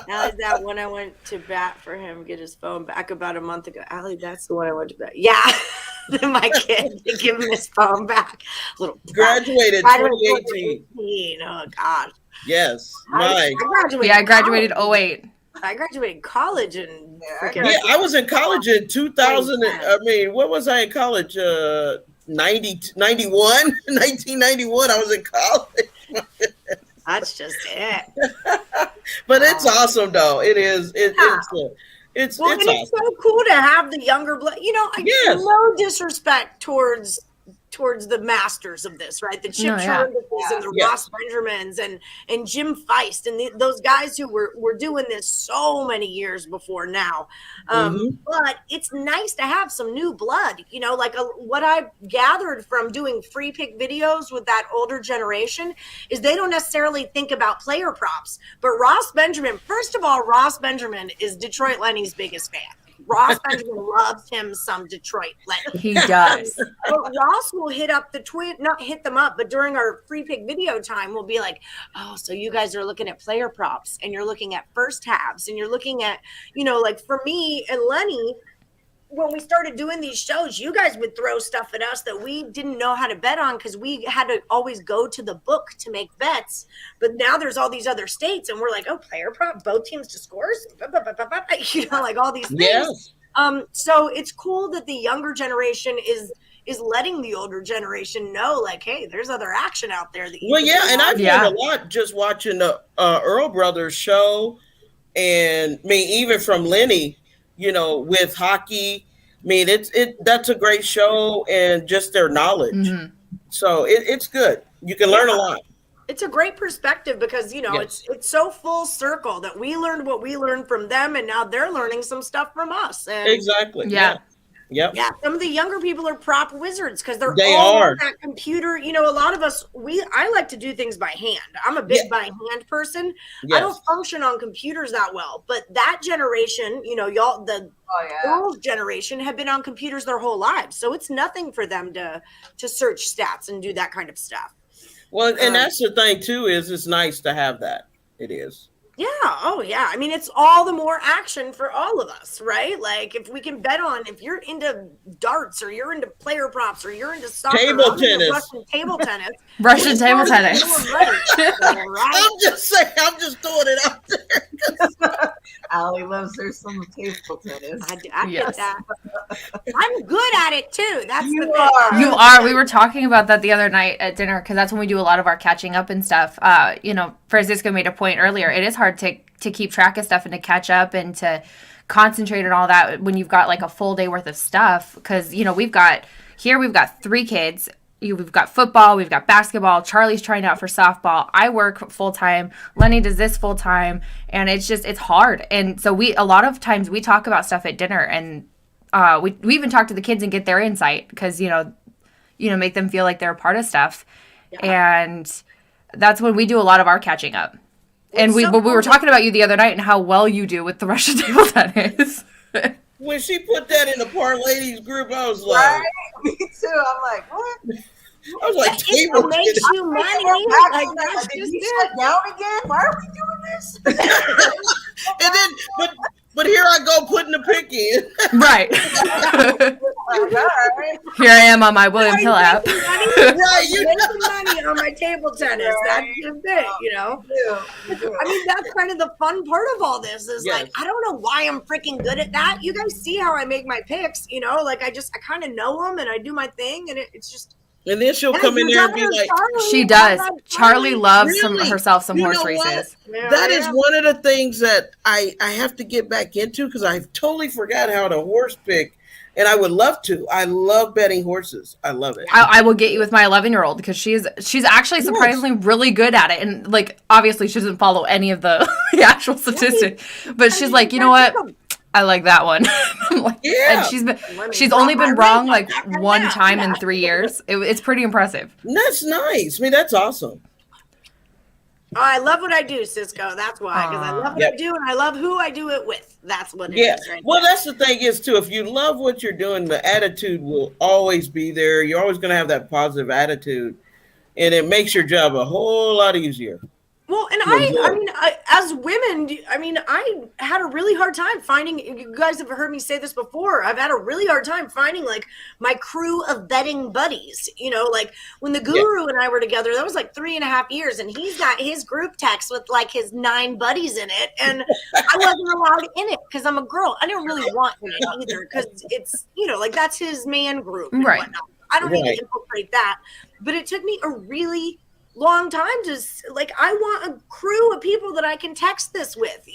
Allie's that one I went to bat for him, get his phone back about a month ago. Allie, that's the one I went to bat. Yeah. My kid to give him his phone back. Graduated 2018. 2018. Oh God. Yes. I graduated. I graduated 08. I graduated college in Yeah, I was in college in 2000. What was I in college? 1991. 1991. I was in college. That's just it. But it's awesome, though. It is. It's well, it's and awesome. it's so cool to have the younger blood. Yes. No disrespect towards the masters of this, right? The Chip Churndicks and the Ross Benjamins and Jim Feist and those guys who were doing this so many years before now. But it's nice to have some new blood, what I gathered from doing free pick videos with that older generation is they don't necessarily think about player props, but Ross Benjamin, first of all, Ross Benjamin is Detroit Lenny's biggest fan. Ross Benjamin loves him some Detroit Lenny. He does. But Ross will hit up not hit them up, but during our free pick video time, we'll be like, oh, so you guys are looking at player props and you're looking at first halves and you're looking at, like for me and Lenny, when we started doing these shows, you guys would throw stuff at us that we didn't know how to bet on because we had to always go to the book to make bets. But now there's all these other states, and we're like, oh, player prop, both teams to scores, like all these things. Yes. So it's cool that the younger generation is letting the older generation know, like, hey, there's other action out there. And I've learned a lot just watching the Earl Brothers show, and even from Lenny. With hockey, that's a great show and just their knowledge. So it's good. You can learn a lot. It's a great perspective because, it's so full circle that we learned what we learned from them and now they're learning some stuff from us. And exactly. Yeah. Yep. Yeah, some of the younger people are prop wizards because they're They all are. on that computer. A lot of us, I like to do things by hand. I'm a big by hand person. Yes. I don't function on computers that well. But that generation, y'all, the girls' generation have been on computers their whole lives. So it's nothing for them to search stats and do that kind of stuff. Well, and that's the thing too, is it's nice to have that. It is. Yeah. Oh, yeah. It's all the more action for all of us, right? Like if we can bet on, if you're into darts or you're into player props or you're into soccer, Table tennis. Russian table tennis. Russian table tennis. Right? I'm just saying. I'm just throwing it out there. Allie loves her some table tennis. I get that. I'm good at it too. That's You the are. thing. You are. We were talking about that the other night at dinner because that's when we do a lot of our catching up and stuff. Francisco made a point earlier. It is hard to keep track of stuff and to catch up and to concentrate on all that when you've got like a full day worth of stuff because we've got 3 kids. we've got football, we've got basketball. Charlie's trying out for softball. I work full time. Lenny does this full time, and it's hard. And so a lot of times we talk about stuff at dinner, and we even talk to the kids and get their insight because make them feel like they're a part of stuff. Yeah. And that's when we do a lot of our catching up. And we were talking about you the other night and how well you do with the Russian table tennis. When she put that in the ParLadies group, I was like, right? Me too. I'm like, what? I was like, it makes you money. Like, that's did you shut down again? Why are we doing this? And then, but here I go putting the pick in. Right. Here I am on my William Hill app. Right, you making money on my table tennis. That's just it, I mean, that's kind of the fun part of all this is like, I don't know why I'm freaking good at that. You guys see how I make my picks, like I kind of know them and I do my thing and it's just. And then she'll come in there and be like, Charlie, she does. Charlie loves herself some horse races. That is one of the things that I have to get back into because I totally forgot how to horse pick. And I would love to. I love betting horses. I love it. I will get you with my 11-year-old because she's actually surprisingly really good at it. And like, obviously she doesn't follow any of the actual statistics, but she's like, you know what? I like that one. Like, and she's only been wrong like one time in 3 years. It's pretty impressive. That's nice. I mean, that's awesome. Oh, I love what I do, Cisco. That's why, because I love what I do and I love who I do it with. That's what it is. Right well, that's the thing is too. If you love what you're doing, the attitude will always be there. You're always going to have that positive attitude, and it makes your job a whole lot easier. Well, and I mean, as women, I had a really hard time finding, you guys have heard me say this before, I've had a really hard time finding, like, my crew of betting buddies, like, when the Guru and I were together, that was, like, 3.5 years, and he's got his group text with, like, his 9 buddies in it, and I wasn't allowed in it, because I'm a girl. I didn't really want in it either, because it's, like, that's his man group and whatnot. I don't need to infiltrate that, but it took me a really long time to I want a crew of people that I can text this with,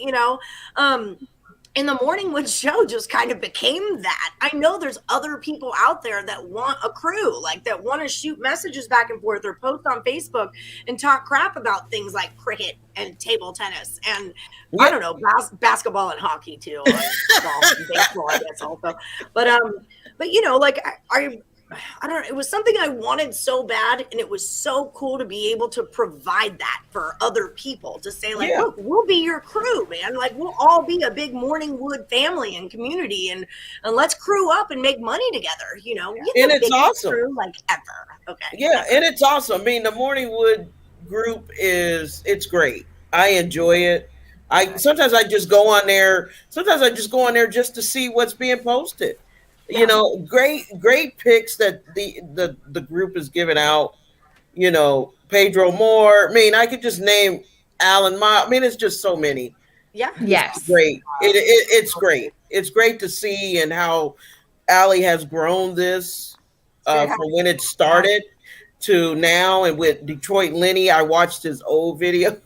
and the Morning Wood show just kind of became that. I know there's other people out there that want a crew, like that want to shoot messages back and forth or post on Facebook and talk crap about things like cricket and table tennis and I don't know, basketball and hockey too, and baseball, I guess also. But I don't know. It was something I wanted so bad, and it was so cool to be able to provide that for other people to say, like, look, we'll be your crew, man. Like, we'll all be a big Morningwood family and community, and let's crew up and make money together, And it's awesome. Crew, like, ever. Okay. Yeah, and it's awesome. I mean, the Morningwood group it's great. I enjoy it. Sometimes I just go on there just to see what's being posted. Great picks that the group is giving out. Pedro Moore. I mean, I could just name Alan Ma. I mean, it's just so many. Yeah. Yes. It's great. It's great. It's great to see and how Allie has grown this from when it started to now. And with Detroit Lenny, I watched his old video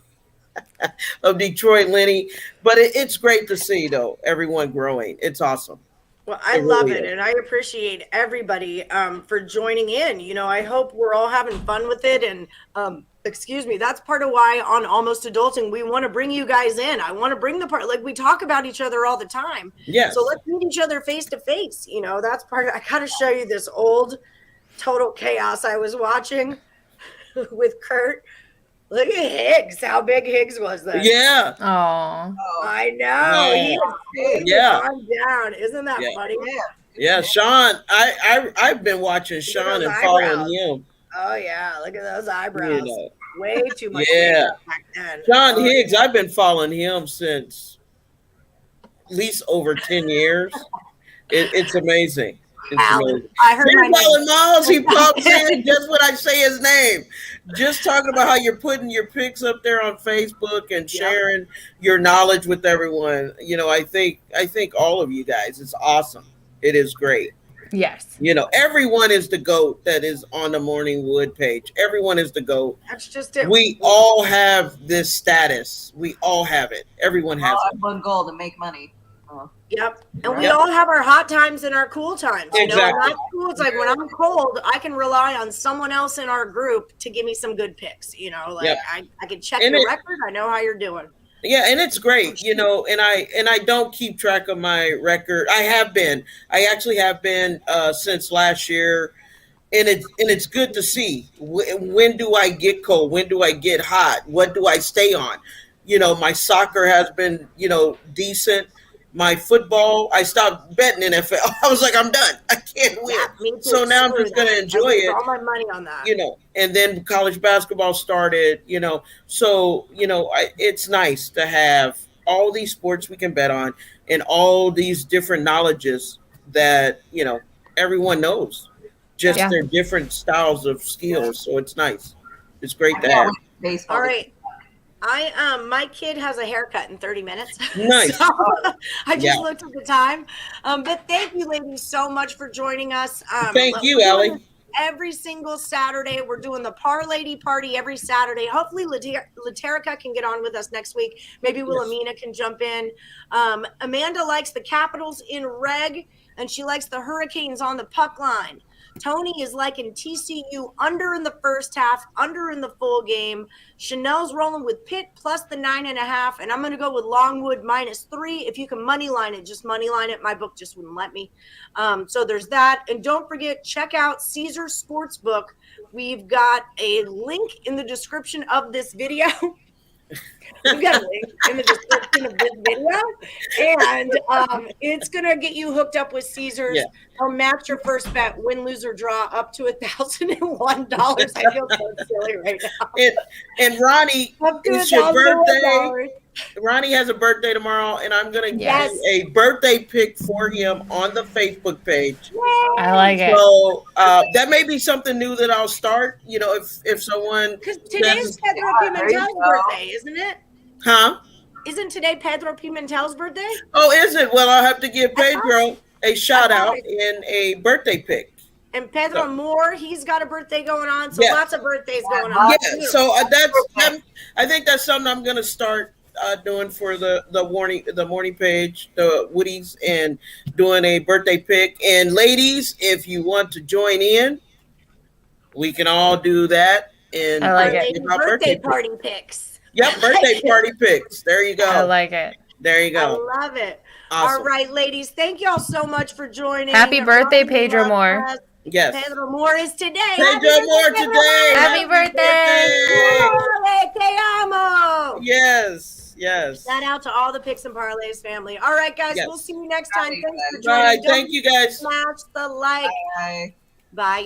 of Detroit Lenny. But it's great to see, though, everyone growing. It's awesome. Well, I love it, and I appreciate everybody for joining in. I hope we're all having fun with it, and that's part of why on Almost Adulting we want to bring you guys in. I want to bring the part, like we talk about each other all the time. Yes. So let's meet each other face to face. That's part of. I gotta show you this old Total Chaos I was watching with Kurt. Look at Higgs. How big Higgs was then? Yeah. Oh. I know. Yeah. He was big. Calm down. Isn't that funny? Yeah. Sean. I've been watching Sean and following him. Oh yeah. Look at those eyebrows. Way too much. Back then. Sean Higgs. I've been following him since at least over 10 years. It's amazing. I heard Alan Miles, he pops in just when I say his name. Just talking about how you're putting your picks up there on Facebook and sharing your knowledge with everyone. I think all of you guys, it's awesome. It is great. Yes. Everyone is the GOAT that is on the Morningwood page. Everyone is the GOAT. That's just it. We all have this status. We all have it. Everyone has it. One goal to make money. Yep. And we all have our hot times and our cool times. You know, Exactly. and that's cool. It's like when I'm cold, I can rely on someone else in our group to give me some good picks. You know, like I can check your record. I know how you're doing. Yeah, and it's great, you know, and I don't keep track of my record. I actually have been since last year. And it's good to see when do I get cold, when do I get hot, what do I stay on. You know, my soccer has been, you know, decent. My football, I stopped betting NFL. I was like, I'm done. I can't win. Me too. So now I'm just going to enjoy it. All my money on that. You know, and then college basketball started. You know, so you know, it's nice to have all these sports we can bet on and all these different knowledges that you know everyone knows. Just their different styles of skills, so it's nice. It's great to have. Baseball. All right, my kid has a haircut in 30 minutes. Nice. So, I just looked at the time, but thank you, ladies, so much for joining us. Thank you, Allie. Every single Saturday, we're doing the ParLady party every Saturday. Hopefully, Laterica can get on with us next week. Maybe Wilhelmina can jump in. Amanda likes the Capitals in reg, and she likes the Hurricanes on the puck line. Tony is liking TCU under in the first half, under in the full game. Chanel's rolling with Pitt plus the 9.5, and I'm going to go with Longwood -3. If you can money line it, just money line it. My book just wouldn't let me. So there's that. And don't forget, check out Caesar's Sportsbook. We've got a link in the description of this video. We've got a link in the description of this video, and it's gonna get you hooked up with Caesars. Yeah. They'll match your first bet, win, lose, or draw, up to $1,001. I feel so silly right now. And Ronnie, it's your birthday. Ronnie has a birthday tomorrow, and I'm gonna give a birthday pick for him on the Facebook page. I like it. So that may be something new that I'll start. You know, if someone because today's Pedro Pimentel's birthday, isn't it? Huh? Isn't today Pedro Pimentel's birthday? Oh, is it? Well, I'll have to give Pedro a shout out and a birthday pick. And Pedro Moore, he's got a birthday going on, so lots of birthdays going on. Yeah, so I think that's something I'm gonna start doing for the morning page, the Woodies, and doing a birthday pick. And ladies, if you want to join in, we can all do that. And I like it. Birthday party picks. Yep, birthday party picks. There you go. I like it. There you go. I love it. Awesome. All right, ladies, thank y'all so much for joining. Happy birthday, Pedro Moore. Yes. Pedro Moore is today. Pedro Moore today. Happy birthday. Te amo. Yes. Yes. Shout out to all the Picks and Parlays family. All right, guys, we'll see you next time. Thanks for joining. Bye. Thank you, guys. Smash the like. Bye. Bye.